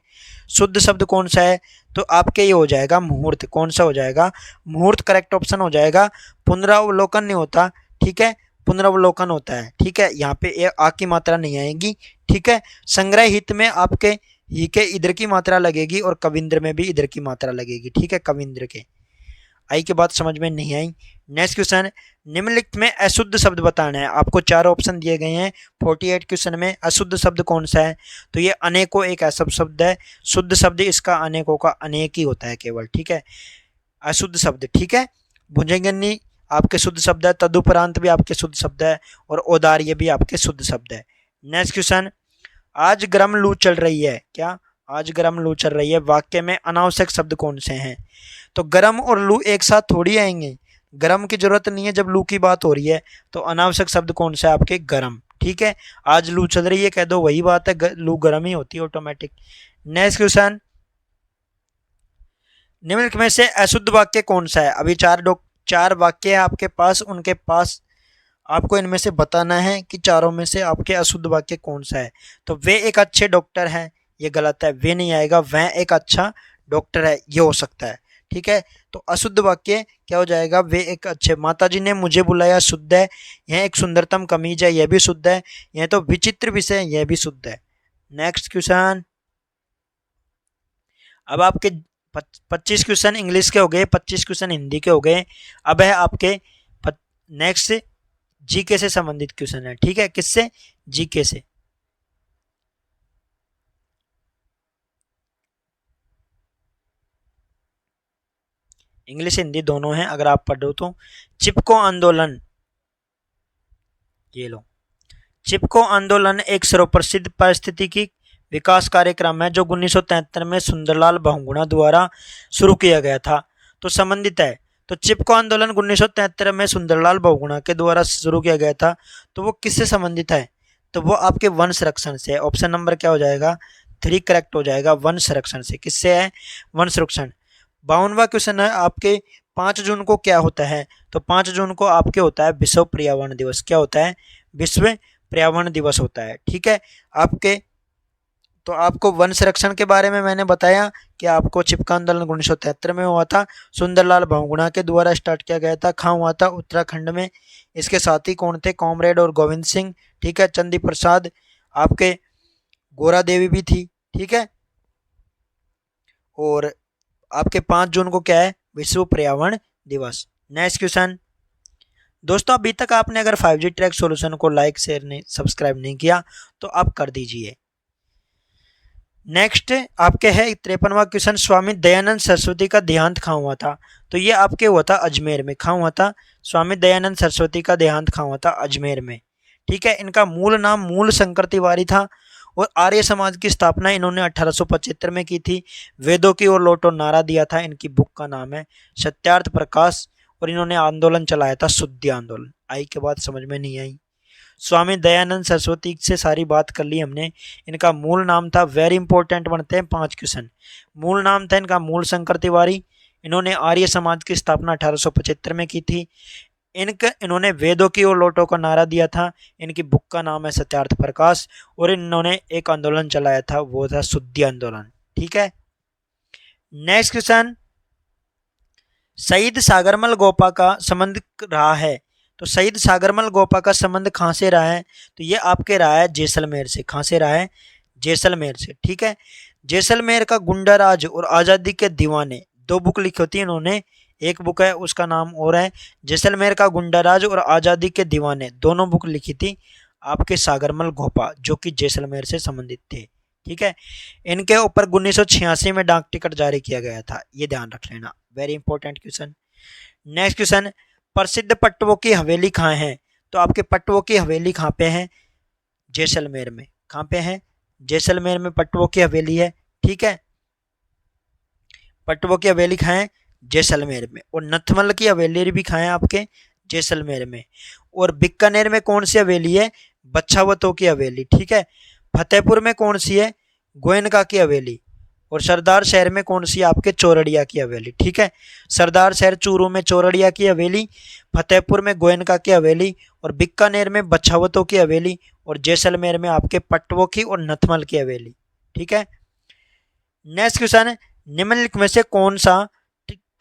शुद्ध शब्द कौन सा है। तो आपके ये हो जाएगा मुहूर्त। कौन सा हो जाएगा, मुहूर्त करेक्ट ऑप्शन हो जाएगा। पुनरावलोकन नहीं होता, ठीक है, पुनरावलोकन होता है, ठीक है। यहाँ पे ये आ की मात्रा नहीं आएगी, ठीक है। संग्रह हित में आपके ही के इधर की मात्रा लगेगी, और कविंद्र में भी इधर की मात्रा लगेगी, ठीक है, कविंद्र के। आई की बात समझ में नहीं आई। नेक्स्ट क्वेश्चन, निम्नलिखित में अशुद्ध शब्द बताना है आपको, चार ऑप्शन दिए गए हैं 48 क्वेश्चन में। अशुद्ध शब्द कौन सा है, तो ये अनेकों एक ऐसा शब्द है, शुद्ध शब्द इसका अनेकों का अनेक ही होता है केवल, ठीक है, अशुद्ध शब्द, ठीक है। भुजंगनी आपके शुद्ध शब्द है, तदुपरांत भी आपके शुद्ध शब्द है, और औदार्य भी आपके शुद्ध शब्द है। नेक्स्ट क्वेश्चन, आज गर्म लू चल रही है। क्या? आज गर्म लू चल रही है, वाक्य में अनावश्यक शब्द कौन से हैं? तो गर्म और लू एक साथ थोड़ी आएंगे, गर्म की जरूरत नहीं है जब लू की बात हो रही है। तो अनावश्यक शब्द कौन सा है आपके? गर्म। ठीक है, आज लू चल रही है कह दो, वही बात है, लू गर्म ही होती है ऑटोमेटिक। नेक्स्ट क्वेश्चन, निम्नलिखित में से अशुद्ध वाक्य कौन सा है? अभी चार वाक्य है आपके पास, उनके पास आपको इनमें से बताना है कि चारों में से आपके अशुद्ध वाक्य कौन सा है। तो वे एक अच्छे डॉक्टर हैं, ये गलत है, वे नहीं आएगा, वह एक अच्छा डॉक्टर है ये हो सकता है। ठीक है, तो अशुद्ध वाक्य क्या हो जाएगा? वे एक अच्छे, माताजी ने मुझे बुलाया शुद्ध है, यह एक सुंदरतम कमीज है, यह भी शुद्ध है, यह तो विचित्र विषय है, यह भी शुद्ध है। नेक्स्ट क्वेश्चन, अब आपके 25 क्वेश्चन इंग्लिश के हो गए, 25 क्वेश्चन हिंदी के हो गए। अब है आपके नेक्स्ट जीके से संबंधित क्वेश्चन है। ठीक है, किससे? जीके से। इंग्लिश हिंदी दोनों हैं अगर आप पढ़ो तो। चिपको आंदोलन, ये लो, चिपको आंदोलन एक सर्वप्रसिद्ध पारिस्थितिकी विकास कार्यक्रम है जो 1973 में सुंदरलाल बहुगुणा द्वारा शुरू किया गया था। तो संबंधित है। तो चिपको आंदोलन 1973 में सुंदरलाल बहुगुणा के द्वारा शुरू किया गया था, तो वो किससे संबंधित है? तो वो आपके वन संरक्षण से है। ऑप्शन नंबर क्या हो जाएगा? 3 करेक्ट हो जाएगा, वन संरक्षण से। किससे है? वन संरक्षण। 52वां क्वेश्चन है आपके, 5 जून को क्या होता है? तो 5 जून को आपके होता है विश्व पर्यावरण दिवस। क्या होता है? विश्व पर्यावरण दिवस होता है। ठीक है, आपके तो आपको वन संरक्षण के बारे में मैंने बताया कि आपको चिपका आंदोलन 1973 में हुआ था, सुंदरलाल बहुगुणा के द्वारा स्टार्ट किया गया था, कहाँ हुआ था? उत्तराखंड में। इसके साथी कौन थे? कॉमरेड और गोविंद सिंह। ठीक है, चंदी प्रसाद, आपके गोरा देवी भी थी। ठीक है, और आपके 5 जून को क्या है? विश्व पर्यावरण दिवस। नेक्स्ट क्वेश्चन, दोस्तों अभी तक आपने अगर 5G ट्रैक सॉल्यूशन को लाइक शेयर नहीं सब्सक्राइब नहीं किया तो आप कर दीजिए। नेक्स्ट आपके है 53वां क्वेश्चन, स्वामी दयानंद सरस्वती का देहांत कहाँ हुआ था? तो ये आपके हुआ था अजमेर में। कहाँ हुआ था? स्वामी दयानंद सरस्वती का देहांत कहाँ हुआ था? अजमेर में। ठीक है, इनका मूल नाम मूल शंकर तिवारी था और आर्य समाज की स्थापना इन्होंने 1875 में की थी। वेदों की ओर लौटो नारा दिया था। इनकी बुक का नाम है सत्यार्थ प्रकाश और इन्होंने आंदोलन चलाया था शुद्धि आंदोलन। आई के बाद समझ में नहीं आई। स्वामी दयानंद सरस्वती से सारी बात कर ली हमने। इनका मूल नाम था, वेरी इंपॉर्टेंट बनते हैं 5 क्वेश्चन। मूल नाम था इनका मूल शंकर तिवारी। इन्होंने आर्य समाज की स्थापना 1875 में की थी। इन्होंने वेदों की ओर लौटो का नारा दिया था। इनकी बुक का नाम है सत्यार्थ प्रकाश और इन्होंने एक आंदोलन चलाया था, वो था शुद्धि आंदोलन। ठीक है, नेक्स्ट क्वेश्चन, शहीद सागरमल गोपा का संबंध रहा है। तो शहीद सागरमल गोपा का संबंध कहाँ से रहा है? तो ये आपके रहा है जैसलमेर से। कहाँ से रहा है? जैसलमेर से। ठीक है, जैसलमेर का गुंडा राज और आज़ादी के दीवाने, 2 बुक लिखी होती है इन्होंने। एक बुक है उसका नाम और है जैसलमेर का गुंडा राज और आज़ादी के दीवाने, दोनों बुक लिखी थी आपके सागरमल गोपा जो कि जैसलमेर से संबंधित थे। ठीक है, इनके ऊपर 1986 में डाक टिकट जारी किया गया था, ये ध्यान रख लेना, very important question. Next question, प्रसिद्ध पट्टवों की हवेली कहाँ है? तो आपके पट्टवों की हवेली कहाँ पे है? जैसलमेर में। कहाँ पे है? जैसलमेर में पट्टवों की हवेली है। ठीक है, पट्टवों की हवेली कहाँ है? जैसलमेर में। और नथमल की हवेली भी कहाँ है आपके? जैसलमेर में। और बीकानेर में कौन सी हवेली है? बच्छावतों की हवेली। ठीक है, फतेहपुर में कौन सी है? गोयनका की हवेली। और सरदार शहर में कौन सी? आपके चौरड़िया की हवेली। ठीक है, सरदार शहर चूरू में चौरड़िया की हवेली, फतेहपुर में गोयनका की हवेली और बीकानेर में बच्छावतों की हवेली और जैसलमेर में आपके पट्टवों की और नथमल की हवेली। ठीक है, नेक्स्ट क्वेश्चन है, निम्नलिखित में से कौन सा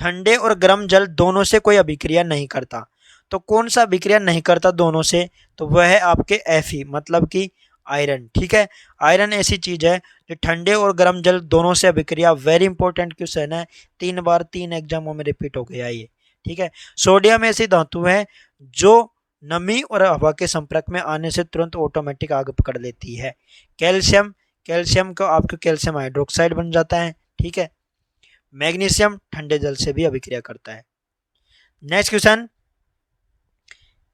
ठंडे और गर्म जल दोनों से कोई अभिक्रिया नहीं करता? तो कौन सा अभिक्रिया नहीं करता दोनों से? तो वह है आपके Fe, मतलब कि आयरन। ठीक है, आयरन ऐसी चीज है जो ठंडे और गर्म जल दोनों से अभिक्रिया, वेरी इंपॉर्टेंट क्वेश्चन है, 3 बार 3 एग्जामों में रिपीट हो गया ये। ठीक है, सोडियम ऐसी धातु है जो नमी और हवा के संपर्क में आने से तुरंत ऑटोमेटिक आग पकड़ लेती है। कैल्शियम, कैल्शियम को आपको कैल्शियम हाइड्रोक्साइड बन जाता है। ठीक है, मैग्नीशियम ठंडे जल से भी अभिक्रिया करता है। नेक्स्ट क्वेश्चन,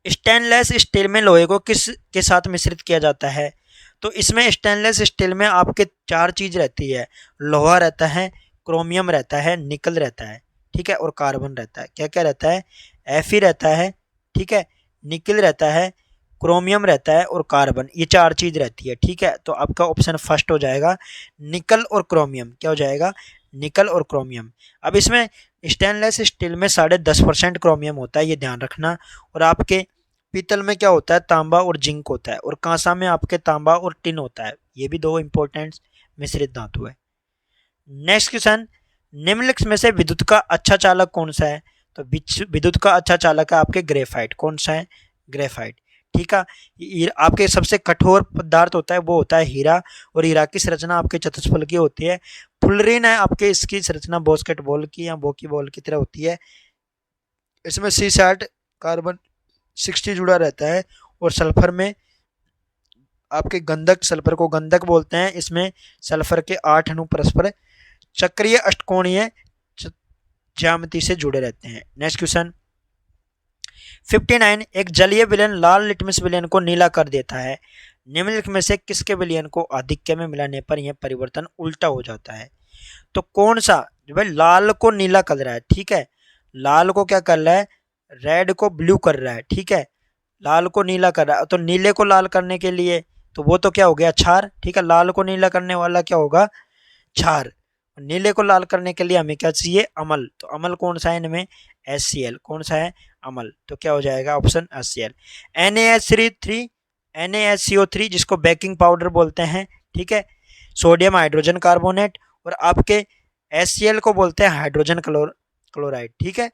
स्टेनलेस स्टील में लोहे को किस के साथ मिश्रित किया जाता है? तो इसमें स्टेनलेस स्टील में आपके 4 चीज़ रहती है, लोहा रहता है, क्रोमियम रहता है, निकल रहता है, ठीक है, और कार्बन रहता है। क्या क्या रहता है? Fe रहता है, ठीक है, निकल रहता है, क्रोमियम रहता है और कार्बन, ये 4 चीज़ रहती है, ठीक है। तो आपका ऑप्शन फर्स्ट हो जाएगा निकल और क्रोमियम। क्या हो जाएगा? निकल और क्रोमियम। अब इसमें स्टेनलेस स्टील में 10.5% क्रोमियम होता है, ये ध्यान रखना। और आपके पीतल में क्या होता है? तांबा और जिंक होता है। और कांसा में आपके तांबा और टिन होता है। ये भी 2 इंपॉर्टेंट मिश्रित धातु है। नेक्स्ट क्वेश्चन, निम्नलिखित में से विद्युत का अच्छा चालक कौन सा है? तो विद्युत का अच्छा चालक है आपके ग्रेफाइट। कौन सा है? ग्रेफाइट, ठीक है। आपके सबसे कठोर पदार्थ होता है वो होता है हीरा, और हीरा की संरचना आपके चतुष्फल की होती है। फुलरीन है आपके, इसकी संरचना बास्केटबॉल की या वॉलीबॉल की तरह होती है। इसमें C60 कार्बन 60 जुड़ा रहता है। और सल्फर में आपके गंधक, सल्फर को गंधक बोलते हैं। इसमें सल्फर के 8 अणु परस्पर चक्रीय अष्टकोणीय ज्यामिति से जुड़े रहते हैं। नेक्स्ट क्वेश्चन 59, एक जलीय विलयन लाल लिटमस विलयन को नीला कर देता है। निम्नलिखित में से किसके विलयन को आधिक्य में मिलाने पर यह परिवर्तन उल्टा हो जाता है? तो कौन सा? भाई लाल को नीला कर रहा है, ठीक है, लाल को क्या कर रहा है? रेड को ब्लू कर रहा है, ठीक है, लाल को नीला कर रहा है। तो नीले को लाल करने के लिए तो वो तो क्या हो गया? क्षार, ठीक है। लाल को नीला करने वाला क्या होगा? क्षार। नीले को लाल करने के लिए हमें क्या चाहिए? अमल। तो अमल कौन सा है इनमें? HCl। कौन सा है? अमल। तो क्या हो जाएगा? Option HCl। NaHC3 NaHCO3 जिसको बेकिंग पाउडर बोलते हैं, ठीक है, सोडियम हाइड्रोजन कार्बोनेट। और आपके HCl को बोलते हैं हाइड्रोजन क्लोराइड, ठीक है।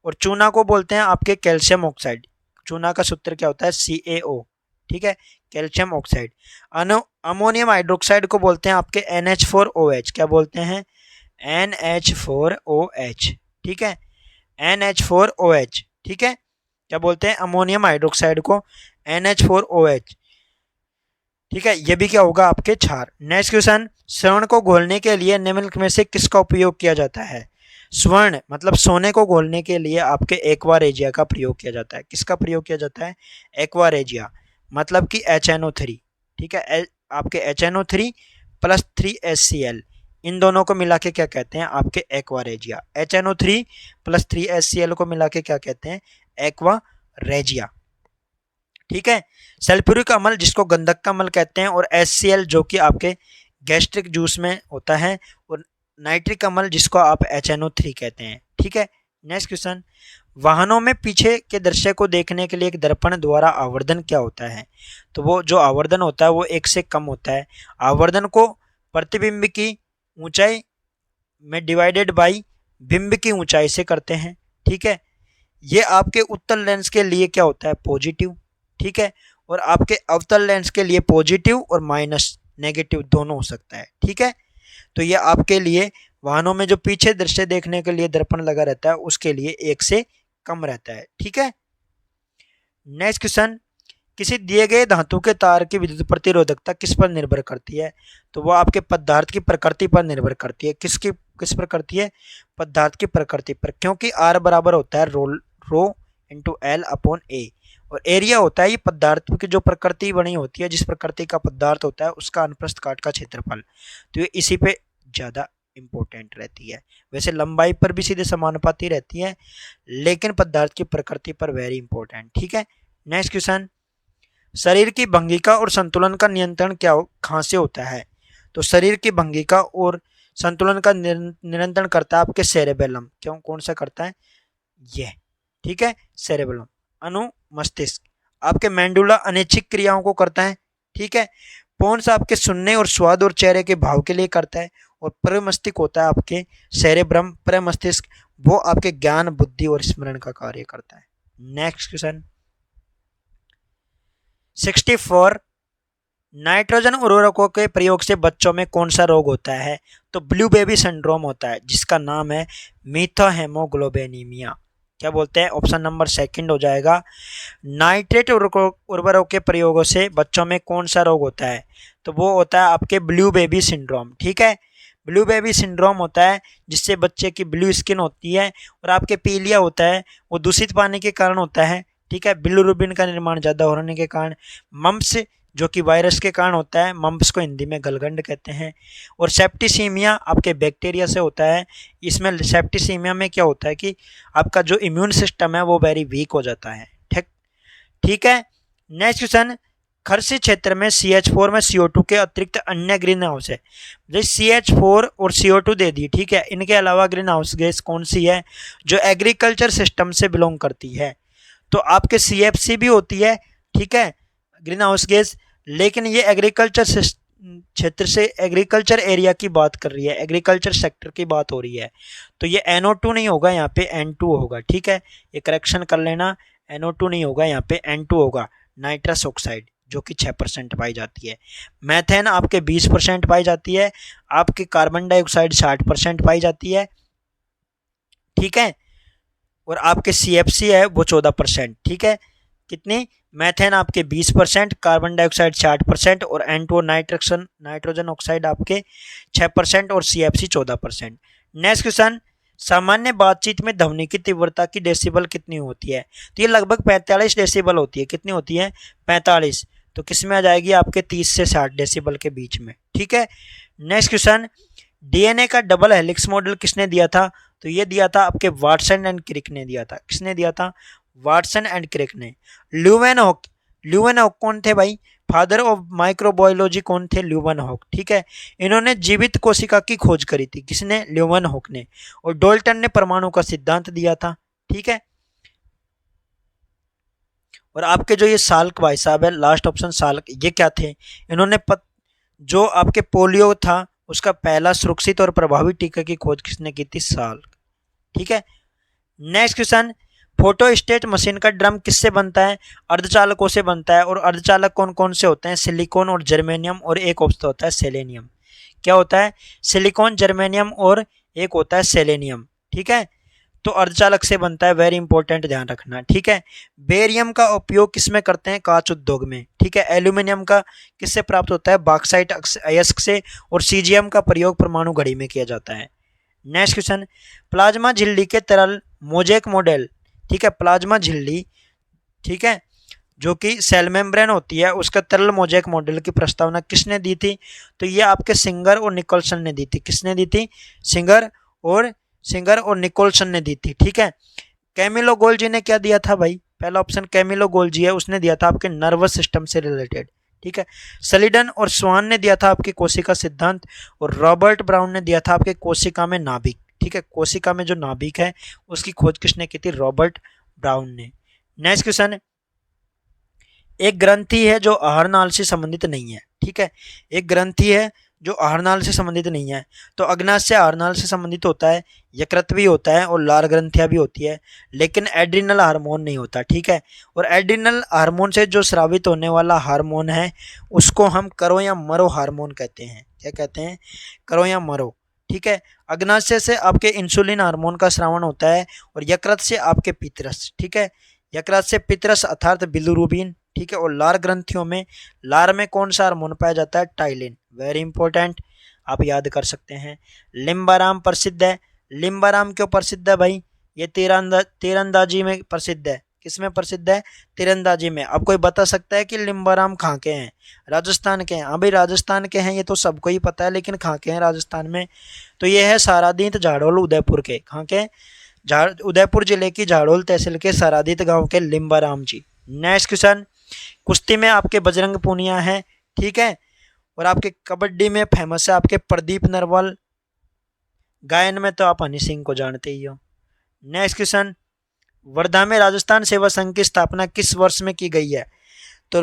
और चूना को बोलते हैं आपके कैल्शियम ऑक्साइड। चूना का सूत्र क्या होता है? CaO, ठीक है, कैल्शियम ऑक्साइड। अमोनियम हाइड्रोक्साइड को बोलते हैं आपके NH4OH। क्या बोलते हैं? NH4OH, ठीक है, NH4OH, ठीक है। क्या बोलते हैं? अमोनियम हाइड्रोक्साइड को NH4OH, ठीक है। ये भी क्या होगा? आपके क्षार। नेक्स्ट क्वेश्चन, स्वर्ण को घोलने के लिए निम्नलिखित में से किसका उपयोग किया जाता है? स्वर्ण मतलब सोने को घोलने के लिए आपके एक्वा रेजिया का प्रयोग किया जाता है। किसका प्रयोग किया जाता है? एक्वा रेजिया, मतलब कि HNO3, ठीक है, आपके HNO3 प्लस 3HCl, इन दोनों को मिला के क्या कहते हैं? आपके aqua regia. HNO3 plus 3HCl को मिला के क्या कहते हैं? एक्वा रेजिया, ठीक है। सल्फ्यूरिक अम्ल जिसको गंधक का अम्ल कहते हैं। और HCl जो कि आपके गैस्ट्रिक जूस में होता है। और नाइट्रिक अम्ल जिसको आप HNO3 कहते हैं, ठीक है। नेक्स्ट क्वेश्चन, वाहनों में पीछे के दृश्य को देखने के लिए एक दर्पण द्वारा आवर्धन क्या होता है? तो वो जो आवर्धन होता है वो 1 से कम होता है। आवर्धन को प्रतिबिंब की ऊंचाई में डिवाइडेड बाई बिंब की ऊंचाई से करते हैं, ठीक है। ये आपके उत्तल लेंस के लिए क्या होता है? पॉजिटिव, ठीक है। और आपके अवतल लेंस के लिए पॉजिटिव और माइनस नेगेटिव दोनों हो सकता है, ठीक है। तो ये आपके लिए वाहनों में जो पीछे दृश्य देखने के लिए दर्पण लगा रहता है उसके लिए 1 से कम रहता है, ठीक है। नेक्स्ट क्वेश्चन, किसी दिए गए धातु के तार की विद्युत प्रतिरोधकता किस पर निर्भर करती है? तो वो आपके पदार्थ की प्रकृति पर निर्भर करती है। किस पर करती है? पदार्थ की प्रकृति पर, क्योंकि R बराबर होता है rho into L upon A। और एरिया होता है ये पदार्थ की जो प्रकृति बनी होती है, जिस प्रकृति का पदार्थ होता है उसका अनुप्रस्थ काट का क्षेत्रफल। तो ये इसी पे ज़्यादा इंपॉर्टेंट रहती है। वैसे लंबाई पर भी सीधे समानुपाती रहती है, लेकिन पदार्थ की प्रकृति पर वेरी इंपॉर्टेंट, ठीक है। नेक्स्ट क्वेश्चन, शरीर की भंगिका और संतुलन का नियंत्रण कहाँ से होता है? तो शरीर की भंगिका और संतुलन का नियंत्रण करता है आपके सेरेबेलम। क्यों? कौन सा करता है? ये, ठीक है, सेरेबेलम अनु मस्तिष्क। आपके मेंडुला अनैच्छिक क्रियाओं को करता है, ठीक है। पोन्स आपके सुनने और स्वाद और चेहरे के भाव के लिए करता है। और प्रमस्तिष्क होता है आपके सेरेब्रम प्रमस्तिष्क, वो आपके ज्ञान बुद्धि और स्मरण का कार्य करता है। नेक्स्ट क्वेश्चन 64, नाइट्रोजन उर्वरकों के प्रयोग से बच्चों में कौन सा रोग होता है? तो ब्लू बेबी सिंड्रोम होता है, जिसका नाम है मीथोहेमोग्लोबिनीमिया। क्या बोलते हैं? ऑप्शन नंबर सेकंड हो जाएगा। नाइट्रेट उर्वरकों के प्रयोगों से बच्चों में कौन सा रोग होता है? तो वो होता है आपके ब्लू बेबी सिंड्रोम, ठीक है। ब्लू बेबी सिंड्रोम होता है जिससे बच्चे की ब्लू स्किन होती है। और आपके पीलिया होता है वो दूषित पानी के कारण होता है, ठीक है। बिलिरुबिन का निर्माण ज़्यादा होने के कारण। मम्प्स जो कि वायरस के कारण होता है, मम्प्स को हिंदी में गलगंड कहते हैं। और सेप्टिसीमिया आपके बैक्टीरिया से होता है। इसमें सेप्टिसीमिया में क्या होता है कि आपका जो इम्यून सिस्टम है वो वेरी वीक हो जाता है। ठीक ठीक है। नेक्स्ट क्वेश्चन, खरसी क्षेत्र में CH4 में CO2 के अतिरिक्त अन्य ग्रीन हाउस है। जैसे CH4 और CO2 दे दी, ठीक है, इनके अलावा ग्रीन हाउस गैस कौन सी है जो एग्रीकल्चर सिस्टम से बिलोंग करती है? तो आपके CFC भी होती है, ठीक है, ग्रीन हाउस गैस, लेकिन ये एग्रीकल्चर क्षेत्र से, एग्रीकल्चर एरिया की बात कर रही है, एग्रीकल्चर सेक्टर की बात हो रही है। तो ये NO2 नहीं होगा, यहाँ पे N2 होगा। ठीक है, ये करेक्शन कर लेना, NO2 नहीं होगा, यहाँ पे N2 होगा, नाइट्रस ऑक्साइड, जो कि 6% पाई जाती है। मैथेन आपके 20% पाई जाती है। आपके कार्बन डाइऑक्साइड 60% पाई जाती है। ठीक है, और आपके CFC है वो 14%। ठीक है, कितनी? मैथेन आपके 20%, कार्बन डाइऑक्साइड 60% और N2 नाइट्रोजन ऑक्साइड आपके 6% और CFC 14%। नेक्स्ट क्वेश्चन, सामान्य बातचीत में ध्वनि की तीव्रता की डेसिबल कितनी होती है? तो ये लगभग 45 डेसिबल होती है। कितनी होती है? 45। तो किस में आ जाएगी? आपके 30 से 60 डेसिबल के बीच में। ठीक है। नेक्स्ट क्वेश्चन, DNA का डबल हेलिक्स मॉडल किसने दिया था? तो ये दिया था आपके वाटसन एंड क्रिक ने दिया था। किसने दिया था? वाटसन एंड क्रिक ने। ल्यूवेनहॉक कौन थे भाई? फादर ऑफ माइक्रोबायोलॉजी कौन थे? ल्यूवेनहॉक। ठीक है, इन्होंने जीवित कोशिका की खोज करी थी। किसने? ल्यूवेनहॉक ने। और डोल्टन ने परमाणु का सिद्धांत दिया था। ठीक है, और आपके जो ये साल्क भाई साहब है, लास्ट ऑप्शन साल्क, ये क्या थे? इन्होंने जो आपके पोलियो था उसका पहला सुरक्षित और प्रभावी टीका की खोज किसने की थी? साल्क। ठीक है। नेक्स्ट क्वेश्चन, फोटोस्टेट मशीन का ड्रम किससे बनता है? अर्धचालकों से बनता है। और अर्धचालक कौन कौन से होते हैं? सिलिकॉन और जर्मेनियम, और एक ऑप्शन होता है सेलेनियम। क्या होता है? सिलिकॉन, जर्मेनियम और एक होता है सेलेनियम। ठीक है, तो अर्धचालक से बनता है, वेरी इंपॉर्टेंट, ध्यान रखना। ठीक है, बेरियम का उपयोग किसमें करते हैं? कांच उद्योग में। ठीक है, एल्यूमिनियम का किससे प्राप्त होता है? बॉक्साइट अयस्क से। और सीजियम का प्रयोग परमाणु घड़ी में किया जाता है। नेक्स्ट क्वेश्चन, प्लाज्मा झिल्ली के तरल मोजेक मॉडल, ठीक है, प्लाज्मा झिल्ली, ठीक है, जो कि सेल मेम्ब्रेन होती है, उसका तरल मोजेक मॉडल की प्रस्तावना किसने दी थी? तो ये आपके सिंगर और निकोलसन ने दी थी। किसने दी थी? सिंगर और निकोलसन ने दी थी। ठीक है, कैमिलो गोल्जी ने क्या दिया था भाई? पहला ऑप्शन कैमिलो गोल्जी है, उसने दिया था आपके नर्वस सिस्टम से रिलेटेड। ठीक है, सलिडन और स्वान ने दिया था आपके कोशिका सिद्धांत। और रॉबर्ट ब्राउन ने दिया था आपके कोशिका में नाभिक। ठीक है, कोशिका में जो नाभिक है उसकी खोज किसने की थी? रॉबर्ट ब्राउन ने। नेक्स्ट क्वेश्चन, एक ग्रंथि है जो आहार नाल से संबंधित नहीं है। ठीक है, एक ग्रंथि है जो आहार नाल से संबंधित नहीं है। तो अग्नाशय आहार नाल से संबंधित होता है, यकृत भी होता है और लार ग्रंथियां भी होती है, लेकिन एड्रिनल हार्मोन नहीं होता। ठीक है, और एड्रिनल हार्मोन से जो स्रावित होने वाला हार्मोन है उसको हम करो या मरो हार्मोन कहते हैं। क्या कहते हैं? करो या मरो। ठीक है, अग्नाशय से आपके इंसुलिन हार्मोन का स्रावण होता है, और यकृत से आपके पितरस। ठीक है, यकृत से पितरस अर्थात बिलिरुबिन। ठीक है, और लार ग्रंथियों में, लार में कौन सा हार्मोन पाया जाता है? टाइलिन। वेरी इंपॉर्टेंट, आप याद कर सकते हैं। लिम्बाराम प्रसिद्ध है। लिम्बाराम क्यों प्रसिद्ध है भाई? ये तीरंदाजी में प्रसिद्ध है। किस में प्रसिद्ध है? तीरंदाजी में। अब कोई बता सकता है कि लिम्बाराम कहाँ के हैं? राजस्थान के हैं। हाँ भाई, राजस्थान के हैं, ये तो सबको ही पता है, लेकिन कहाँ के हैं राजस्थान में? तो ये है सारादीत झाड़ोल उदयपुर के। कहाँ के? उदयपुर जिले की झाड़ोल तहसील के सारादीत गांव के लिम्बाराम जी। नेक्स्ट क्वेश्चन, कुश्ती में आपके बजरंग पूनिया है। ठीक है, और आपके कबड्डी में फेमस है आपके प्रदीप नरवाल। गायन में तो आप हनी सिंह को जानते ही हो। नेक्स्ट क्वेश्चन, वर्धा में राजस्थान सेवा संघ की स्थापना किस वर्ष में की गई है? तो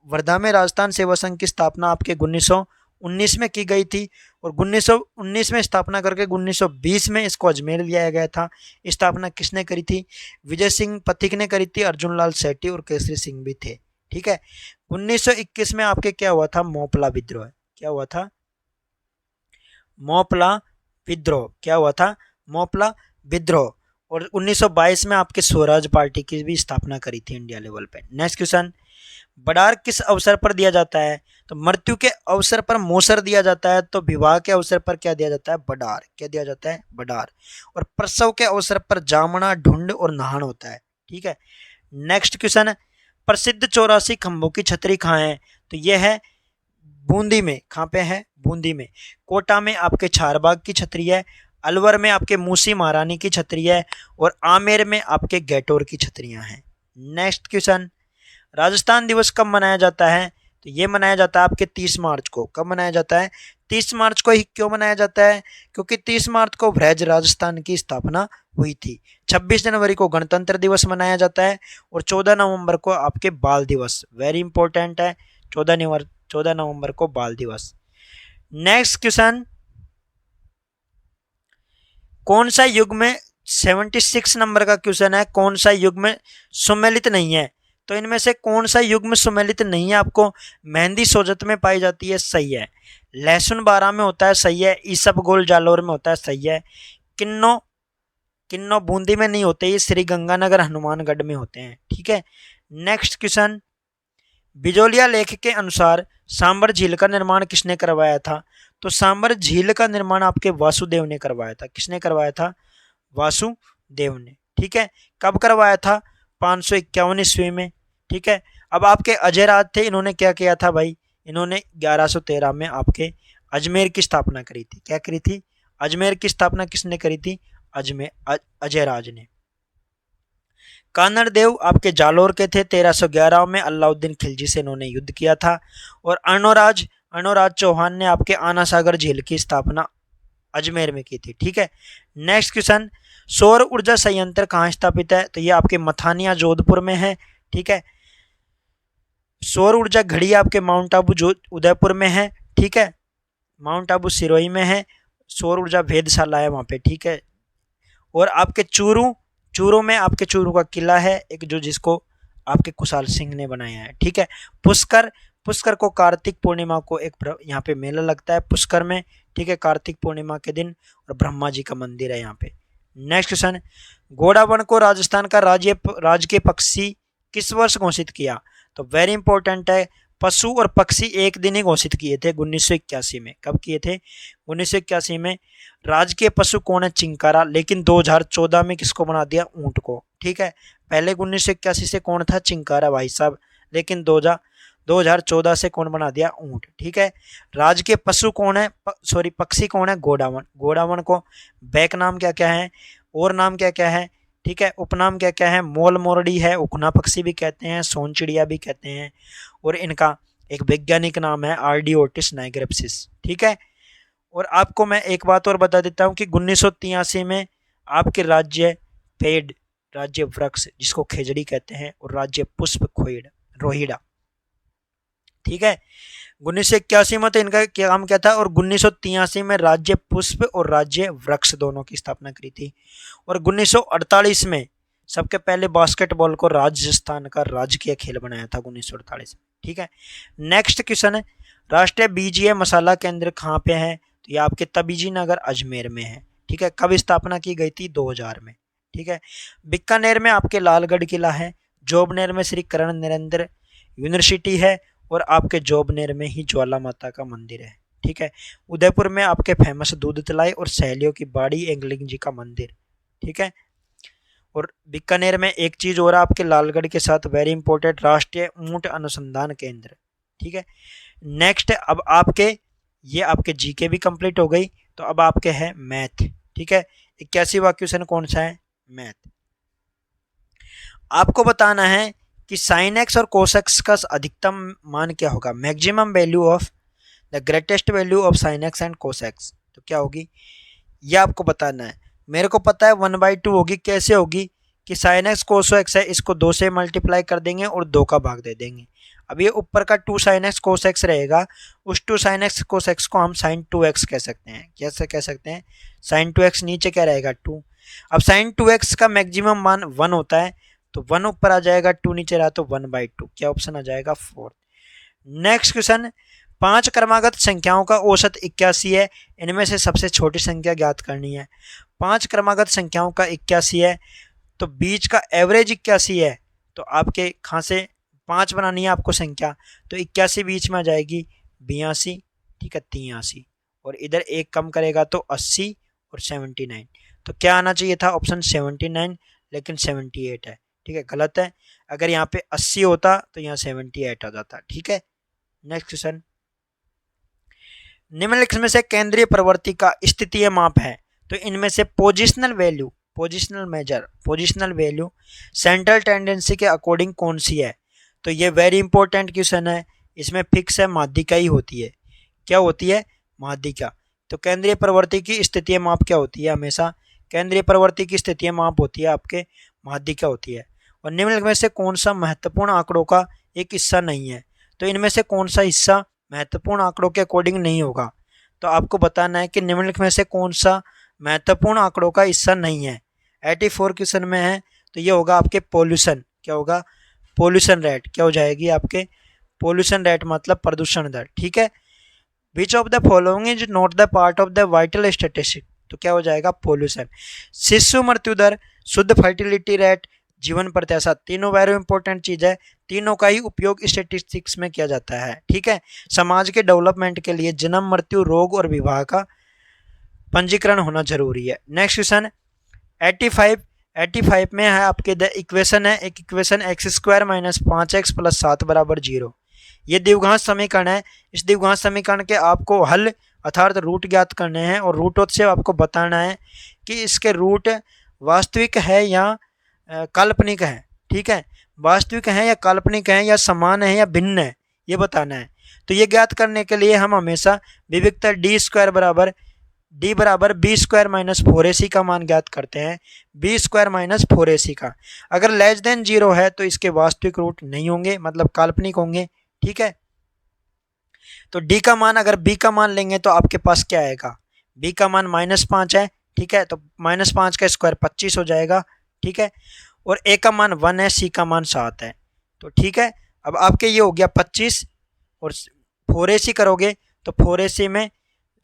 वर्धा में राजस्थान सेवा संघ की स्थापना आपके 1919 में की गई थी, और 1919 में स्थापना करके 1920 में इसको अजमेर लिया गया था। स्थापना किसने करी थी? विजय सिंह पथिक ने करी थी, अर्जुन लाल सेठी और केसरी सिंह भी थे। ठीक है, 1921 में आपके क्या हुआ था? मोपला विद्रोह। क्या हुआ था? मोपला विद्रोह। क्या हुआ था? मोपला विद्रोह। और 1922 में आपके स्वराज पार्टी की भी स्थापना करी थी इंडिया लेवल पे। नेक्स्ट क्वेश्चन, बडार किस अवसर पर दिया जाता है? तो मृत्यु के अवसर पर मोसर दिया जाता है, तो विवाह के अवसर पर क्या दिया जाता है? बडार। क्या दिया जाता है? बडार। और प्रसव के अवसर पर जामना, ढूंढ और नहान होता है। ठीक है, नेक्स्ट क्वेश्चन, प्रसिद्ध 84 खंभों की छतरी कहाँ है? तो ये है बूंदी में। कहाँ पे है? बूंदी में। कोटा में आपके चारबाग की छतरी है, अलवर में आपके मूसी महारानी की छतरी है, और आमेर में आपके गैटोर की छतरियां हैं। नेक्स्ट क्वेश्चन, राजस्थान दिवस कब मनाया जाता है? तो ये मनाया जाता है आपके 30 मार्च को। कब मनाया जाता है? 30 मार्च को ही। क्यों मनाया जाता है? क्योंकि 30 मार्च को ब्रज राजस्थान की स्थापना हुई थी। 26 जनवरी को गणतंत्र दिवस मनाया जाता है, और 14 नवंबर को आपके बाल दिवस, वेरी इंपॉर्टेंट है, 14 नवंबर को बाल दिवस। नेक्स्ट क्वेश्चन, कौन सा युग में, 76 नंबर का क्वेश्चन है, कौन सा युग में सुमेलित नहीं है? तो इनमें से कौन सा युग में सुमेलित नहीं है? आपको मेहंदी सोजत में पाई जाती है, सही है। लहसुन बारा में होता है, सही है। ईसप गोल जालोर में होता है, सही है। किन्नो किन्नो बूंदी में नहीं होते, ये श्री गंगानगर हनुमानगढ़ में होते हैं, ठीक है। नेक्स्ट क्वेश्चन, बिजोलिया लेख के अनुसार सांबर झील का निर्माण किसने करवाया था? तो सांबर झील का निर्माण आपके वासुदेव ने करवाया था। किसने करवाया था? वासुदेव ने, ठीक है। कब करवाया था? 551 ईस्वी में, ठीक है। अब आपके अजय राज थे, इन्होंने क्या किया था भाई? इन्होंने 1113 में आपके अजमेर की स्थापना करी थी। क्या करी थी? अजमेर की स्थापना किसने करी थी? अजय राज ने। कानड़ देव आपके जालोर के थे, 1311 में अलाउद्दीन खिलजी से इन्होंने युद्ध किया था। और अणोराज चौहान ने आपके आना सागर झील की स्थापना अजमेर में की थी, ठीक है। नेक्स्ट क्वेश्चन, सौर ऊर्जा संयंत्र कहाँ स्थापित है? तो ये आपके मथानिया जोधपुर में है, ठीक है। सौर ऊर्जा घड़ी आपके माउंट आबू जो उदयपुर में है, ठीक है। माउंट आबू सिरोही में है। सौर ऊर्जा वेधशाला है वहां पे, ठीक है। और आपके चूरू में आपके चूरू का किला है एक, जो जिसको आपके कुशाल सिंह ने बनाया है, ठीक है। पुष्कर को कार्तिक पूर्णिमा को एक यहाँ पे मेला लगता है पुष्कर में, ठीक है, कार्तिक पूर्णिमा के दिन, और ब्रह्मा जी का मंदिर है यहाँ पे। नेक्स्ट क्वेश्चन, घोड़ावण को राजस्थान का राजकीय पक्षी किस वर्ष घोषित किया? तो वेरी इंपॉर्टेंट है, पशु और पक्षी एक दिन ही घोषित किए थे 1981 में। कब किए थे? 1981 में। राजकीय पशु कौन है? चिंकारा। लेकिन 2014 में किसको बना दिया? ऊंट को, ठीक है। पहले 1981 से कौन था? चिंकारा भाई साहब, लेकिन 2014 से कौन बना दिया? ऊंट, ठीक है। राजकीय पशु कौन है? सॉरी, पक्षी कौन है? घोड़ावण। घोड़ावण को बैक नाम क्या क्या है, और नाम क्या क्या है, ठीक है, उपनाम क्या क्या है? मोल मोरडी है, उखना पक्षी भी कहते हैं, सोन चिड़िया भी कहते हैं, और इनका एक वैज्ञानिक नाम है आर्डियोटिस नाइग्रेप्सिस, ठीक है। और आपको मैं एक बात और बता देता हूँ कि 1983 में आपके राज्य वृक्ष जिसको खेजड़ी कहते हैं, और राज्य पुष्प खोइड रोहिड़ा, ठीक है। 1981 में तो इनका काम क्या था, और 1983 में राज्य पुष्प और राज्य वृक्ष दोनों की स्थापना करी थी। और 1948 में सबके पहले बास्केटबॉल को राजस्थान का राजकीय खेल बनाया था 1948 में, ठीक है। नेक्स्ट क्वेश्चन है, राष्ट्रीय बीजीय मसाला केंद्र कहाँ पे है? तो ये आपके तबीजी नगर अजमेर में है, ठीक है। कब स्थापना की गई थी? 2000 में, ठीक है। बीकानेर में आपके लालगढ़ किला है, जोबनेर में श्री कर्ण नरेंद्र यूनिवर्सिटी है, और आपके जोबनेर में ही ज्वाला माता का मंदिर है, ठीक है। उदयपुर में आपके फेमस दूध तलाई और सहेलियों की बाड़ी एंगलिंग जी का मंदिर, ठीक है। और बीकानेर में एक चीज और आपके लालगढ़ के साथ वेरी इंपॉर्टेंट, राष्ट्रीय ऊंट अनुसंधान केंद्र, ठीक है। नेक्स्ट, अब ये आपके जीके भी कंप्लीट हो गई, तो अब आपके है मैथ, ठीक है। 81वां क्वेश्चन कौन सा है? मैथ। आपको बताना है कि साइन एक्स और कोस एक्स का अधिकतम मान क्या होगा? Maximum value of the greatest value of sine x and cos x, तो क्या होगी? ये आपको बताना है। मेरे को पता है 1/2 होगी। कैसे होगी? कि साइन एक्स कोस एक्स है, इसको 2 से मल्टीप्लाई कर देंगे और 2 का भाग दे देंगे। अब ये ऊपर का 2 साइन एक्स कोस एक्स रहेगा, उस 2 साइन एक्स कोस एक्स को हम साइन 2x कह सकते हैं। कैसे कह सकते हैं? साइन 2x नीचे क्या रहेगा? 2। अब साइन 2x का मैक्सिमम मान 1 होता है, तो 1 ऊपर आ जाएगा, 2 नीचे रहा, तो 1/2। क्या ऑप्शन आ जाएगा? 4। नेक्स्ट क्वेश्चन, 5 क्रमागत संख्याओं का औसत 81 है, इनमें से सबसे छोटी संख्या ज्ञात करनी है। 5 क्रमागत संख्याओं का 81 है, तो बीच का एवरेज 81 है, तो आपके कहाँ से 5 बनानी है आपको संख्या, तो 81 बीच में आ जाएगी 82, ठीक है, 83, और इधर एक कम करेगा तो 80 और 79, तो क्या आना चाहिए था? ऑप्शन 79, लेकिन 78 है, ठीक है, गलत है। अगर यहाँ पे 80 होता तो यहाँ 78 आ जाता, ठीक है। नेक्स्ट क्वेश्चन, निम्नलिखित में से केंद्रीय प्रवृत्ति का स्थितीय माप है तो इनमें से positional value, positional measure, positional value central tendency के अकॉर्डिंग कौन सी है? तो ये वेरी इंपॉर्टेंट क्वेश्चन है, इसमें फिक्स है माध्यिका ही होती है। क्या होती है? माध्यिका। तो केंद्रीय प्रवृत्ति की स्थितीय माप क्या होती है? हमेशा केंद्रीय प्रवृत्ति की स्थितीय माप होती है आपके माध्यिका होती है। और निम्नलिखित में से कौन सा महत्वपूर्ण आंकड़ों का एक हिस्सा नहीं है? तो इनमें से कौन सा हिस्सा महत्वपूर्ण आंकड़ों के अकॉर्डिंग नहीं होगा? तो आपको बताना है कि निम्नलिखित में से कौन सा महत्वपूर्ण आंकड़ों का हिस्सा नहीं है। 84 क्वेश्चन में है, तो ये होगा आपके पोल्यूशन। क्या होगा? Pollution rate. क्या हो जाएगी आपके? पोल्यूशन रेट मतलब प्रदूषण दर। ठीक है। Which of the following is not the part of the vital statistic? तो क्या हो जाएगा? पोल्यूशन। शिशु मृत्यु दर, शुद्ध फर्टिलिटी रेट, जीवन प्रत्याशा, तीनों वेरी इंपॉर्टेंट चीज है। तीनों का ही उपयोग स्टैटिस्टिक्स में किया जाता है। ठीक है। समाज के डेवलपमेंट के लिए जन्म, मृत्यु, रोग और विवाह का पंजीकरण होना जरूरी है। नेक्स्ट क्वेश्चन 85 में है आपके द इक्वेशन है, एक equation x square minus 5x plus 7 बराबर 0। ये द्विघात समीकरण है। इस द्विघात समीकरण के आपको हल अर्थात रूट ज्ञात करने हैं और रूटों से आपको बताना है कि इसके रूट वास्तविक है या काल्पनिक है। ठीक है। वास्तविक है या काल्पनिक है या समान है या भिन्न है, ये बताना है। तो ये ज्ञात करने के लिए हम हमेशा विविधता डी बराबर बी स्क्वायर माइनस 4ac का मान ज्ञात करते हैं। बी स्क्वायर माइनस 4ac का अगर लेस देन 0 है तो इसके वास्तविक रूट नहीं होंगे, मतलब काल्पनिक होंगे। ठीक है। तो डी का मान, अगर बी का मान लेंगे तो आपके पास क्या आएगा? बी का मान -5 है। ठीक है। तो -5 का स्क्वायर 25 हो जाएगा। ठीक है। और ए का मान 1 है, सी का मान 7 है। तो ठीक है। अब आपके ये हो गया 25 और 4ac करोगे तो 4ac में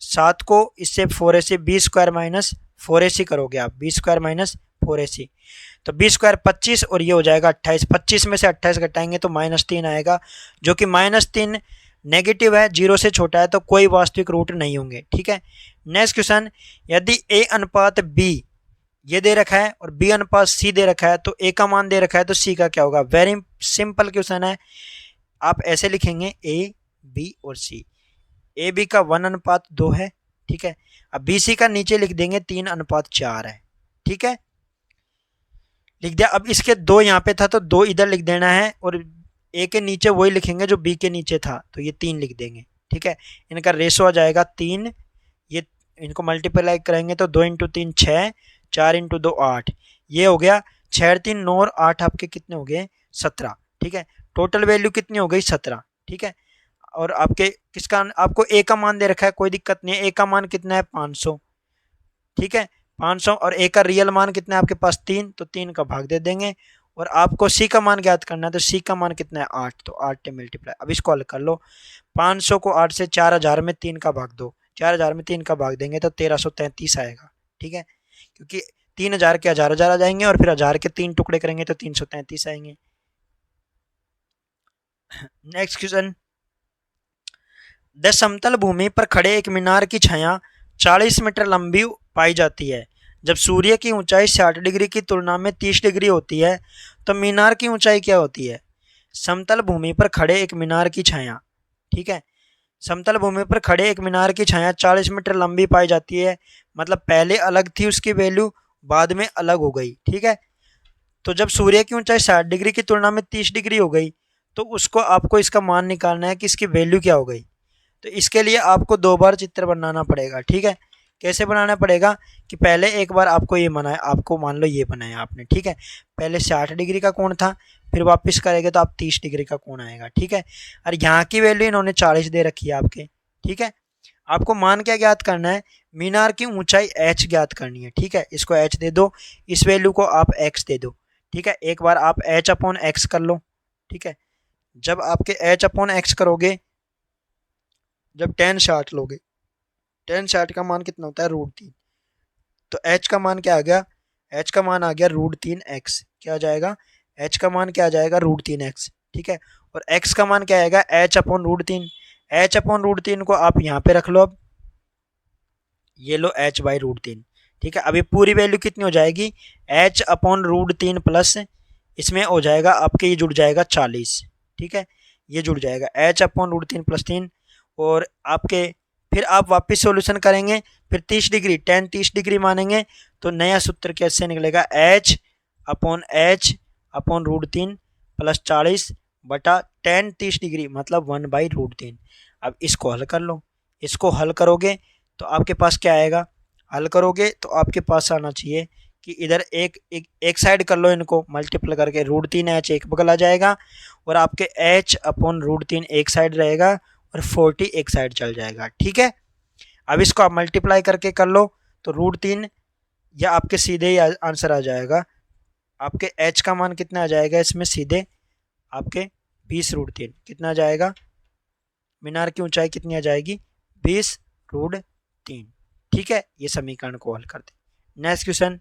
7 को इससे 4ac B square minus 4ac करोगे आप, बी स्क्वायर माइनस 4ac। तो बी स्क्वायर 25 और ये हो जाएगा 28। 25 में से 28 घटाएंगे तो -3 आएगा, जो कि -3 नेगेटिव है, 0 से छोटा है, तो कोई वास्तविक रूट नहीं होंगे। ठीक है। नेक्स्ट क्वेश्चन, यदि a अनुपात b ये दे रखा है और b अनुपात c दे रखा है तो a का मान दे रखा है तो c का क्या होगा? वेरी सिंपल क्वेश्चन है। आप ऐसे लिखेंगे a b और c। ए बी का 1:2 है। ठीक है। अब बी सी का नीचे लिख देंगे 3:4 है। ठीक है। लिख दिया। अब इसके 2 यहाँ पे था तो 2 इधर लिख देना है और ए के नीचे वही लिखेंगे जो बी के नीचे था, तो ये 3 लिख देंगे। ठीक है। इनका रेशो आ जाएगा 3। ये इनको मल्टीप्लाई करेंगे तो 2 × 3 6, 4 × 2 8। ये हो गया 6 3 9 और 8 आपके कितने हो गए? 17। ठीक है। टोटल वैल्यू कितनी हो गई? 17। ठीक है। और आपके किसका, आपको ए का मान दे रखा है, कोई दिक्कत नहीं है। ए का मान कितना है? 500। ठीक है। 500 और ए का रियल मान कितना है आपके पास? 3, तो 3 का भाग दे देंगे। और आपको सी का मान ज्ञात करना है, तो सी का मान कितना है? 8, तो 8 से मल्टीप्लाई। अब इसको हल कर लो। 500 को 8 से 4000 में 3 का भाग दो, 4000 में 3 का भाग देंगे तो 1333 आएगा। ठीक है। क्योंकि 3000 के हजार हजार आ जाएंगे और फिर 1000 के 3 टुकड़े करेंगे तो 333 आएंगे। नेक्स्ट क्वेश्चन, द समतल भूमि पर खड़े एक मीनार की छाया 40 मीटर लंबी पाई जाती है। जब सूर्य की ऊंचाई 60 डिग्री की तुलना में 30 डिग्री होती है तो मीनार की ऊंचाई क्या होती है? समतल भूमि पर खड़े एक मीनार की छाया, ठीक है, समतल भूमि पर खड़े एक मीनार की छाया 40 मीटर लंबी पाई जाती है, मतलब पहले अलग थी उसकी वैल्यू, बाद में अलग हो गई। ठीक है। तो जब सूर्य की ऊंचाई 60 डिग्री की तुलना में 30 डिग्री हो गई तो उसको आपको इसका मान निकालना है कि इसकी वैल्यू क्या हो गई। तो इसके लिए आपको 2 बार चित्र बनाना पड़ेगा। ठीक है। कैसे बनाना पड़ेगा कि पहले एक बार आपको ये बनाया, आपको मान लो ये बनाया आपने। ठीक है। पहले 60 डिग्री का कोण था, फिर वापस करेंगे तो आप 30 डिग्री का कोण आएगा। ठीक है। और यहाँ की वैल्यू इन्होंने 40 दे रखी है आपके। ठीक है। आपको मान क्या ज्ञात करना है? मीनार की ऊंचाई h ज्ञात करनी है। ठीक है। इसको h दे दो, इस वैल्यू को आप x दे दो। ठीक है। एक बार आप h/x कर लो। ठीक है। जब आपके h/x करोगे, जब tan 60 लोगे, tan 60 का मान कितना होता है? √3। तो h का मान क्या आ गया? h का मान आ गया √3x। क्या आ जाएगा? h का मान क्या आ जाएगा? √3x। ठीक है। और x का मान क्या आएगा? h/√3। h/√3 को आप यहाँ पे रख लो। अब ये लो h/√3। ठीक है। अब ये पूरी वैल्यू कितनी हो जाएगी? h/√3 प्लस इसमें हो जाएगा आपके, ये जुड़ जाएगा 40। ठीक है। ये जुड़ जाएगा h/√3 + 3 और आपके फिर आप वापस सॉल्यूशन करेंगे, फिर 30 डिग्री tan 30 डिग्री मानेंगे तो नया सूत्र कैसे निकलेगा h/h/√3 + 40 बटा tan 30 डिग्री मतलब 1/√3। अब इसको हल कर लो, इसको हल करोगे तो आपके पास क्या आएगा, हल करोगे तो आपके पास आना चाहिए कि इधर एक साइड कर लो, इनको मल्टीप्लाई करके √3h एक बगल आ जाएगा और आपके h/√3 एक साइड रहेगा और 40 एक साइड चल जाएगा। ठीक है, अब इसको आप मल्टीप्लाई करके कर लो तो √3 या आपके सीधे ही आंसर आ जाएगा। आपके h का मान कितना आ जाएगा इसमें, सीधे आपके 20√3 कितना आ जाएगा, मीनार की ऊंचाई कितनी आ जाएगी 20√3। ठीक है, ये समीकरण को हल करते। नेक्स्ट क्वेश्चन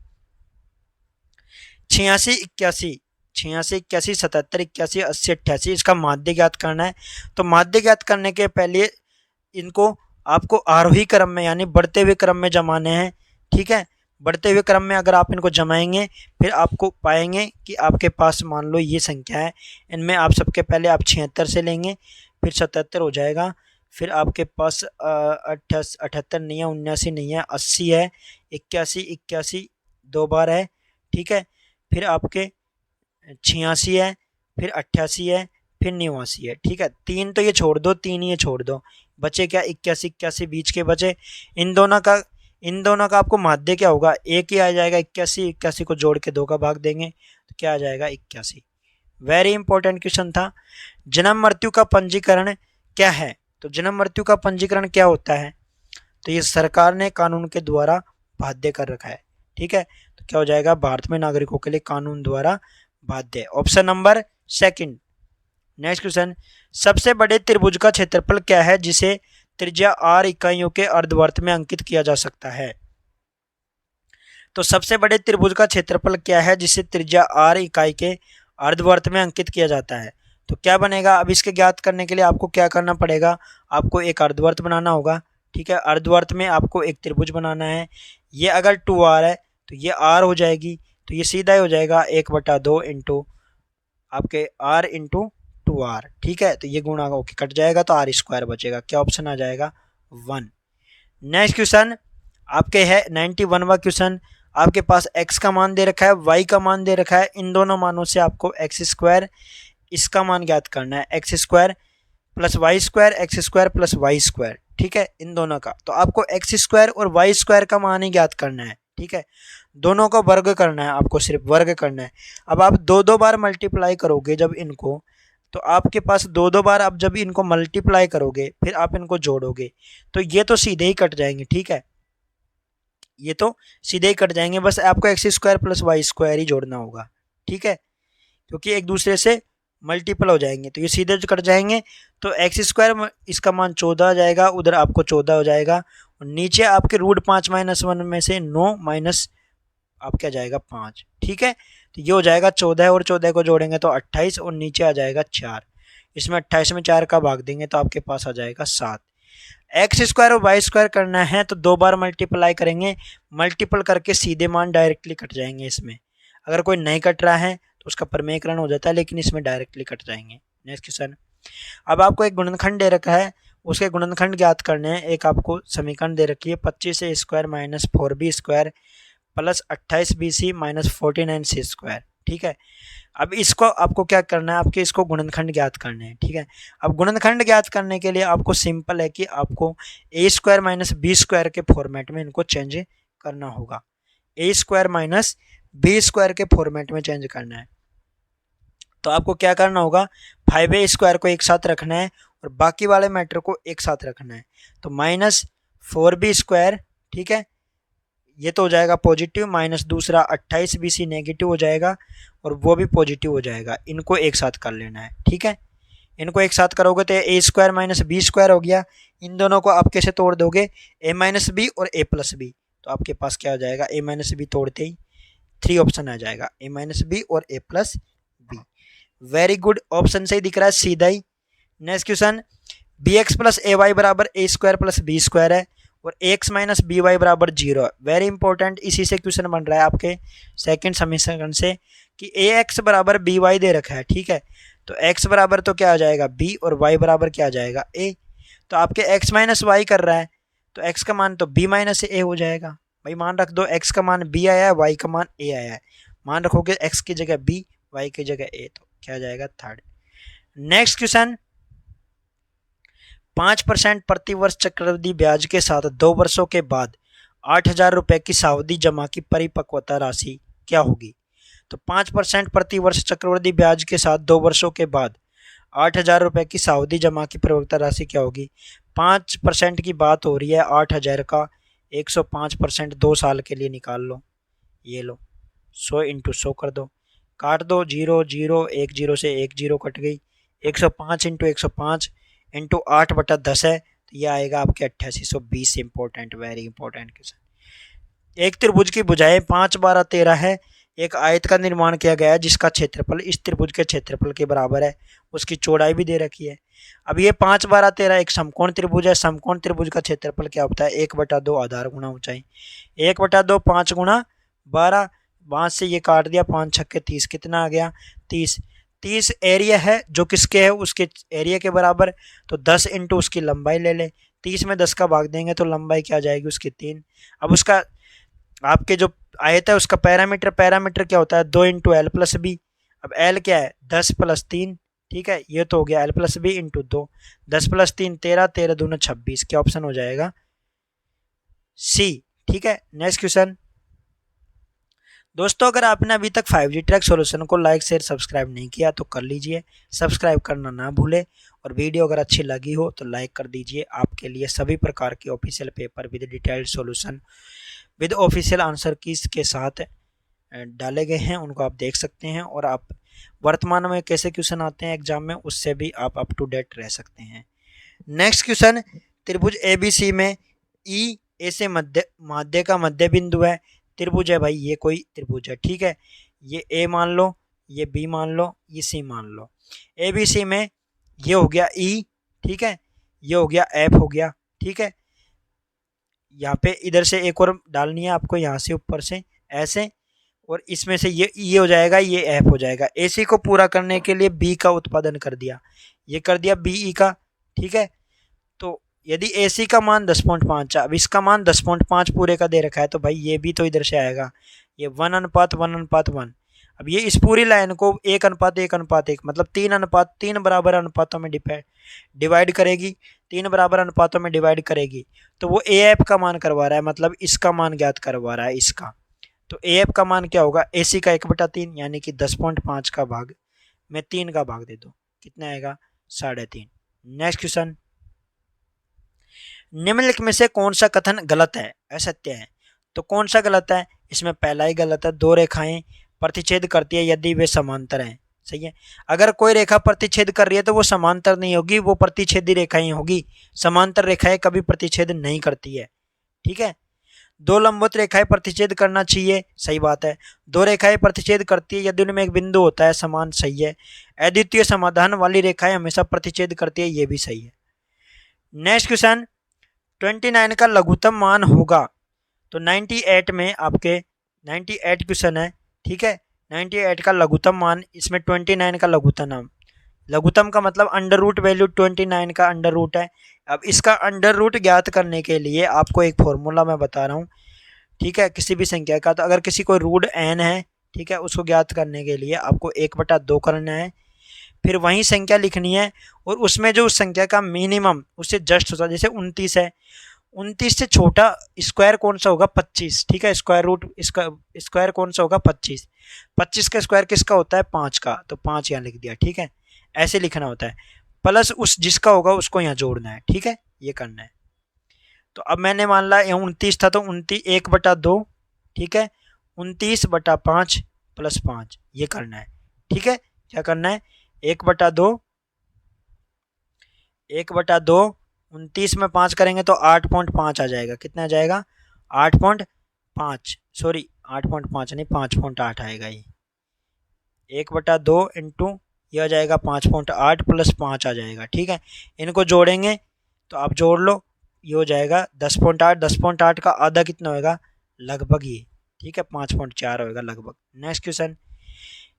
86 81 86 81 77 81 80 88 इसका माध्य ज्ञात करना है। तो माध्य ज्ञात करने के पहले इनको आपको आरोही क्रम में यानी बढ़ते हुए क्रम में जमाने हैं। ठीक है, बढ़ते हुए क्रम में अगर आप इनको जमाएंगे फिर आपको पाएंगे कि आपके पास मान लो ये संख्या है, इनमें आप सबके पहले आप 76 से लेंगे, फिर 77 हो जाएगा, फिर आपके पास 78 नहीं है, 79 नहीं है, 80 है, 81 81 दो बार है। ठीक है, फिर आपके 86 है, फिर 88 है, फिर 89 है। ठीक है, तीन तो ये छोड़ दो, तीन ये छोड़ दो, बचे क्या 81 81 बीच के बचे। इन दोनों का आपको माध्य क्या होगा, एक ही आ जाएगा 81 81 को जोड़ के 2 का भाग देंगे तो क्या आ जाएगा 81। वेरी इंपॉर्टेंट क्वेश्चन था। जन्म मृत्यु का पंजीकरण क्या है, तो जन्म मृत्यु का पंजीकरण क्या होता है, तो ये सरकार ने कानून के द्वारा बाध्य कर रखा है। ठीक है, तो क्या हो जाएगा, भारत में नागरिकों के लिए कानून द्वारा बाध्य। Option number second. Next question सबसे बड़े त्रिभुज का क्षेत्रफल क्या है जिसे त्रिज्या r इकाइयों के अर्धवर्त में अंकित किया जा सकता है। तो सबसे बड़े त्रिभुज का क्षेत्रफल क्या है जिसे त्रिज्या r इकाई के अर्धवर्त में अंकित किया जाता है, तो क्या बनेगा। अब इसके ज्ञात करने के लिए आपको क्या करना पड़ेगा, आपको एक अर्धवर्त बनाना होगा। ठीक है, अर्धवर्त में आपको एक त्रिभुज बनाना है। ये अगर 2r है तो ये r हो जाएगी, तो ये सीधा ही हो जाएगा 1/2 इंटू आपके r इंटू 2r। ठीक है, तो ये गुणा होके कट जाएगा तो r² बचेगा। क्या ऑप्शन आ जाएगा 1। नेक्स्ट क्वेश्चन आपके है 91वां क्वेश्चन। आपके पास x का मान दे रखा है, y का मान दे रखा है, इन दोनों मानों से आपको x² इसका मान ज्ञात करना है, x² + y² x² + y²। ठीक है, इन दोनों का तो आपको x² और y² का मान ही ज्ञात करना है। ठीक है, दोनों का वर्ग करना है, आपको सिर्फ वर्ग करना है। अब आप दो बार मल्टीप्लाई करोगे जब इनको, तो आपके पास दो बार आप जब इनको मल्टीप्लाई करोगे फिर आप इनको जोड़ोगे तो ये तो सीधे ही कट जाएंगे। ठीक है, ये तो सीधे ही कट जाएंगे, बस आपको x² + y² ही जोड़ना होगा। ठीक है, क्योंकि एक दूसरे से मल्टीपल हो जाएंगे तो ये सीधे कट जाएंगे। तो x² इसका मान 14 आ जाएगा, उधर आपको 14 हो जाएगा और नीचे आपके √5 - 1 में से 9 माइनस आप क्या जाएगा 5। ठीक है, तो ये हो जाएगा 14 और 14 को जोड़ेंगे तो 28 और नीचे आ जाएगा 4। इसमें 28 में 4 का भाग देंगे तो आपके पास आ जाएगा 7। x² और y² करना है तो 2 बार मल्टीप्लाई करेंगे, मल्टीपल करके सीधे मान डायरेक्टली कट जाएंगे। इसमें अगर कोई नहीं कट रहा है तो उसका प्रमेयकरण हो जाता है, लेकिन इसमें डायरेक्टली कट जाएंगे। नेक्स्ट क्वेश्चन अब आपको एक गुणनखंड दे रखा है, उसके गुणनखंड ज्ञात करने हैं। एक आपको समीकरण दे रखी है 25a² - 4b² + 28bc - 49c²। ठीक है, अब इसको आपको क्या करना है, आपके इसको गुणनखंड ज्ञात करने हैं। ठीक है, अब गुणनखंड ज्ञात करने के लिए आपको सिंपल है कि आपको a² - b² के फॉर्मेट में इनको चेंज करना होगा। a² - b² के फॉर्मेट में चेंज करना है तो आपको क्या करना होगा, 5a² को एक साथ रखना है और बाकी वाले मैटर को एक साथ रखना है। तो -4b²। ठीक है, ये तो हो जाएगा पॉजिटिव, माइनस दूसरा 28bc नेगेटिव हो जाएगा और वो भी पॉजिटिव हो जाएगा। इनको एक साथ कर लेना है। ठीक है, इनको एक साथ करोगे तो a² - b² हो गया। इन दोनों को आप कैसे तोड़ दोगे, a - b और a + b, तो आपके पास क्या हो जाएगा, a - b तोड़ते ही 3 ऑप्शन आ जाएगा, a - b और a + b। Very good, option से ही दिख रहा है सीधा ही। Next question bx + ay = a² + b² है और ax - by = 0 है। वेरी इंपॉर्टेंट, इसी से क्वेश्चन बन रहा है आपके सेकंड समीकरण से कि ax = by दे रखा है। ठीक है, तो x बराबर तो क्या आ जाएगा b और y बराबर क्या आ जाएगा a। तो आपके x माइनस वाई कर रहा है तो x का मान तो b माइनस ए हो जाएगा। भाई मान रख दो, x का मान b आया है, y का मान a आया है। मान रखोगे x की जगह b, y की जगह a, तो क्या आ जाएगा थर्ड। नेक्स्ट क्वेश्चन, 5% प्रतिवर्ष चक्रवृद्धि ब्याज के साथ 2 वर्षों के बाद 8,000 रुपए की सावधि जमा की परिपक्वता राशि क्या होगी। तो 5% प्रतिवर्ष चक्रवृद्धि ब्याज के साथ 2 वर्षों के बाद 8,000 रुपए की सावधि जमा की परिपक्वता राशि क्या होगी। 5% की बात हो रही है, 8,000 का 105% 2 साल के लिए निकाल लो। ये लो 100 इंटू 100 कर दो, काट दो, 0 0 1 0 से 1 0 कट गई। 105 इंटू 105 इंटू 8/10 है, तो ये आएगा आपके 8820। Important, very important question. एक त्रिभुज की भुजाएं 5 12 13 है। एक आयत का निर्माण किया गया है जिसका क्षेत्रफल इस त्रिभुज के क्षेत्रफल के बराबर है, उसकी चौड़ाई भी दे रखी है। अब ये 5 12 13 एक समकोण त्रिभुज है। समकोण त्रिभुज का क्षेत्रफल क्या होता है, 1/2 आधार गुणा ऊंचाई। 1/2 5 गुणा 12, 5 से ये काट दिया, 5 छक्के 30, कितना आ गया 30। 30 एरिया है जो किसके है, उसके एरिया के बराबर। तो 10 इंटू उसकी लंबाई ले ले, 30 में 10 का भाग देंगे तो लंबाई क्या आ जाएगी उसकी 3। अब उसका आपके जो आयत है उसका पैरामीटर क्या होता है, 2 इंटू एल प्लस बी। अब एल क्या है 10 प्लस 3, ठीक है, ये तो हो गया L plus B into 2। 10 plus 3 13, 13 दूना 26, क्या ऑप्शन हो जाएगा सी। ठीक है, नेक्स्ट क्वेश्चन। दोस्तों अगर आपने अभी तक 5G ट्रैक सॉल्यूशन को लाइक शेयर सब्सक्राइब नहीं किया तो कर लीजिए, सब्सक्राइब करना ना भूले। और वीडियो अगर अच्छी लगी हो तो लाइक कर दीजिए। आपके लिए सभी प्रकार के official paper with detailed solution with official answer keys के साथ डाले गए हैं, उनको आप देख सकते हैं। और आप वर्तमान में कैसे क्वेश्चन आते हैं एग्जाम में, उससे भी आप अप टू डेट रह सकते हैं। नेक्स्ट क्वेश्चन, त्रिभुज ABC में ई ए से माध्य का मध्य बिंदु है। त्रिभुज है भाई, ये कोई त्रिभुज है, ठीक है। ये ए मान लो, ये बी मान लो, ये सी मान लो। ABC में ये हो गया ई, ठीक है, ये हो गया एफ हो गया, ठीक है। यहाँ पे इधर से एक और डालनी है आपको, यहाँ से ऊपर से ऐसे, और इसमें से ये हो जाएगा, ये एफ हो जाएगा। AC को पूरा करने के लिए बी का उत्पादन कर दिया, ये कर दिया BE का, ठीक है। तो यदि AC का मान 10.5 है, अब इसका मान 10.5 पूरे का दे रखा है, तो भाई ये भी तो इधर से आएगा, ये 1:1:1। अब ये इस पूरी लाइन को 1:1:1 मतलब 3:3 बराबर अनुपातों में डिवाइड करेगी, 3 बराबर अनुपातों में डिवाइड करेगी। तो वो AF का मान करवा रहा है, मतलब इसका मान ज्ञात करवा रहा है इसका। तो AF का मान क्या होगा, AC का 1/3 यानी कि 10.5 का भाग में 3 का भाग दे दो, कितना आएगा 3.5। नेक्स्ट क्वेश्चन, निम्नलिखित में से कौन सा कथन गलत है, असत्य है। तो कौन सा गलत है, इसमें पहला ही गलत है, 2 रेखाएं प्रतिच्छेद करती है यदि वे समांतर हैं, सही है। अगर कोई रेखा प्रतिच्छेद कर रही है तो वो समांतर नहीं होगी, वो प्रतिच्छेदी रेखाएं होगी। समांतर रेखाएं कभी प्रतिच्छेद नहीं करती है, ठीक है। 2 लंबवत रेखाएं प्रतिच्छेद करना चाहिए, सही बात है। 2 रेखाएं प्रतिच्छेद करती है यदि उनमें एक बिंदु होता है समान, सही है। अद्वितीय समाधान वाली रेखाएं हमेशा प्रतिच्छेद करती है, ये भी सही है। नेक्स्ट क्वेश्चन, 29 का लघुत्तम मान होगा। तो 98 में आपके 98 क्वेश्चन है, ठीक है। 98 का लघुत्तम मान, इसमें 29 का लघुत्तम का मतलब अंडर रूट वैल्यू 29 का अंडर रूट है। अब इसका अंडर रूट ज्ञात करने के लिए आपको एक फॉर्मूला मैं बता रहा हूँ, ठीक है, किसी भी संख्या का। तो अगर किसी को रूट n है, ठीक है, उसको ज्ञात करने के लिए आपको 1/2 करना है, फिर वही संख्या लिखनी है, और उसमें जो उस संख्या का मिनिमम उससे जस्ट होता है। जैसे 29 है, 29 से छोटा स्क्वायर कौन सा होगा 25, ठीक है। स्क्वायर रूट स्क्वायर कौन सा होगा 25। 25 का स्क्वायर किसका होता है 5 का, तो 5 यहाँ लिख दिया, ठीक है। ऐसे लिखना होता है, प्लस उस जिसका होगा उसको यहाँ जोड़ना है, ठीक है, ये करना है। तो अब मैंने मान ला यहाँ 29 था, तो 1/2, ठीक है, 29/5 + 5 ये करना है, ठीक है। क्या करना है 1/2, 29 में 5 करेंगे तो 8.5 आ जाएगा, कितना आ जाएगा 8.5, सॉरी 8.5 नहीं 5.8 आएगा। ये 1/2 इंटू ये आ जाएगा 5.8 + 5 आ जाएगा, ठीक है। इनको जोड़ेंगे तो आप जोड़ लो, ये हो जाएगा 10.8। 10.8 का आधा कितना होगा लगभग ये, ठीक है, 5.4 होगा लगभग। नेक्स्ट क्वेश्चन,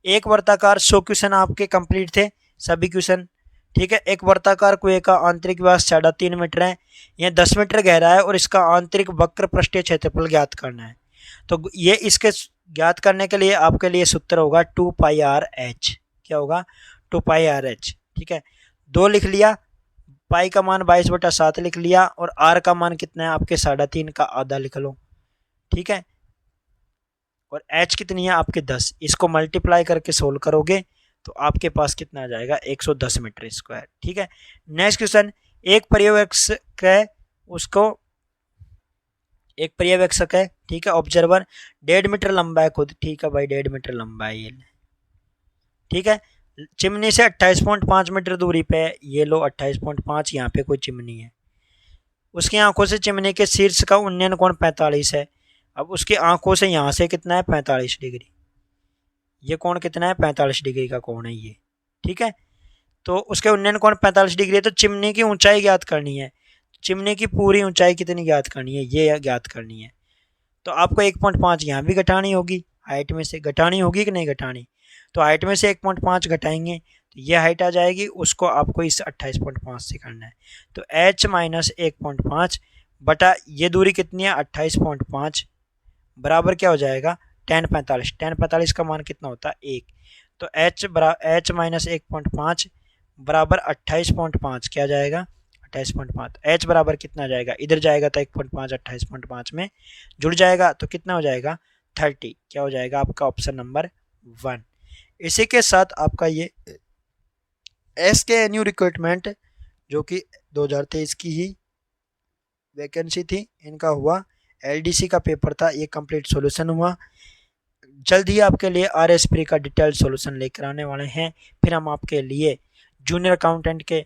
एक वर्ताकार 100 क्वेश्चन आपके कंप्लीट थे। सभी क्वेश्चन। ठीक है, एक वर्ताकार कुएं का आंतरिक व्यास 3.5 मीटर है, यह 10 मीटर गहरा है और इसका आंतरिक वक्र पृष्ठीय क्षेत्रफल ज्ञात करना है। तो ये इसके ज्ञात करने के लिए आपके लिए सूत्र होगा 2πr/h। क्या होगा? 2πr/h। ठीक है, 2 लिख लिया, पाई का मान 22/7 लिख लिया, और आर का मान कितना है आपके 3.5 का आधा लिख लो। ठीक है, और h कितनी है आपके 10, इसको मल्टीप्लाई करके सोल्व करोगे तो आपके पास कितना आ जाएगा 110 मीटर स्क्वायर। ठीक है, नेक्स्ट क्वेश्चन, एक पर्यवेक्षक है, उसको एक पर्यवेक्षक है, ठीक है, ऑब्जर्वर 1.5 मीटर लंबा है खुद। ठीक है भाई, 1.5 मीटर लंबा है ये। ठीक है, चिमनी से 28.5 मीटर दूरी पे, ये लो 28.5, यहाँ पे कोई चिमनी है, उसकी आंखों से चिमनी के शीर्ष का उन्नयन कोण 45 है। अब उसकी आंखों से यहाँ से कितना है 45 डिग्री, ये कोण कितना है 45 डिग्री का कोण है ये। ठीक है, तो उसके उन्नयन कोण 45 डिग्री है, तो चिमनी की ऊंचाई ज्ञात करनी है। चिमनी की पूरी ऊंचाई कितनी ज्ञात करनी है, ये ज्ञात करनी है। तो आपको 1.5 यहाँ भी घटानी होगी, हाइट में से घटानी होगी कि नहीं घटानी, तो हाइट में से 1.5 घटाएंगे तो ये हाइट आ जाएगी, उसको आपको इस 28.5 से करना है। तो h माइनस 1.5 बटा ये दूरी कितनी है 28.5 बराबर क्या हो जाएगा 10/45। 10/45 का मान कितना होता है 1, तो h माइनस 1.5 बराबर 28.5 क्या जाएगा 28.5। h बराबर कितना जाएगा, इधर जाएगा तो 1.5 28.5 में जुड़ जाएगा, तो कितना हो जाएगा 30। क्या हो जाएगा आपका ऑप्शन नंबर 1। इसी के साथ आपका ये SKNU रिक्रूटमेंट जो कि 2023 की ही वैकेंसी थी, इनका हुआ LDC का पेपर था, ये कंप्लीट सॉल्यूशन हुआ। जल्द ही आपके लिए RSP का डिटेल्ड सॉल्यूशन लेकर आने वाले हैं। फिर हम आपके लिए जूनियर अकाउंटेंट के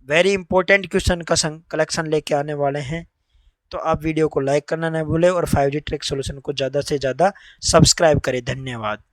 वेरी इंपॉर्टेंट क्वेश्चन का कलेक्शन लेके आने वाले हैं। तो आप वीडियो को लाइक करना न भूलें और 5G ट्रिक सॉल्यूशन को ज़्यादा से ज़्यादा सब्सक्राइब करें। धन्यवाद।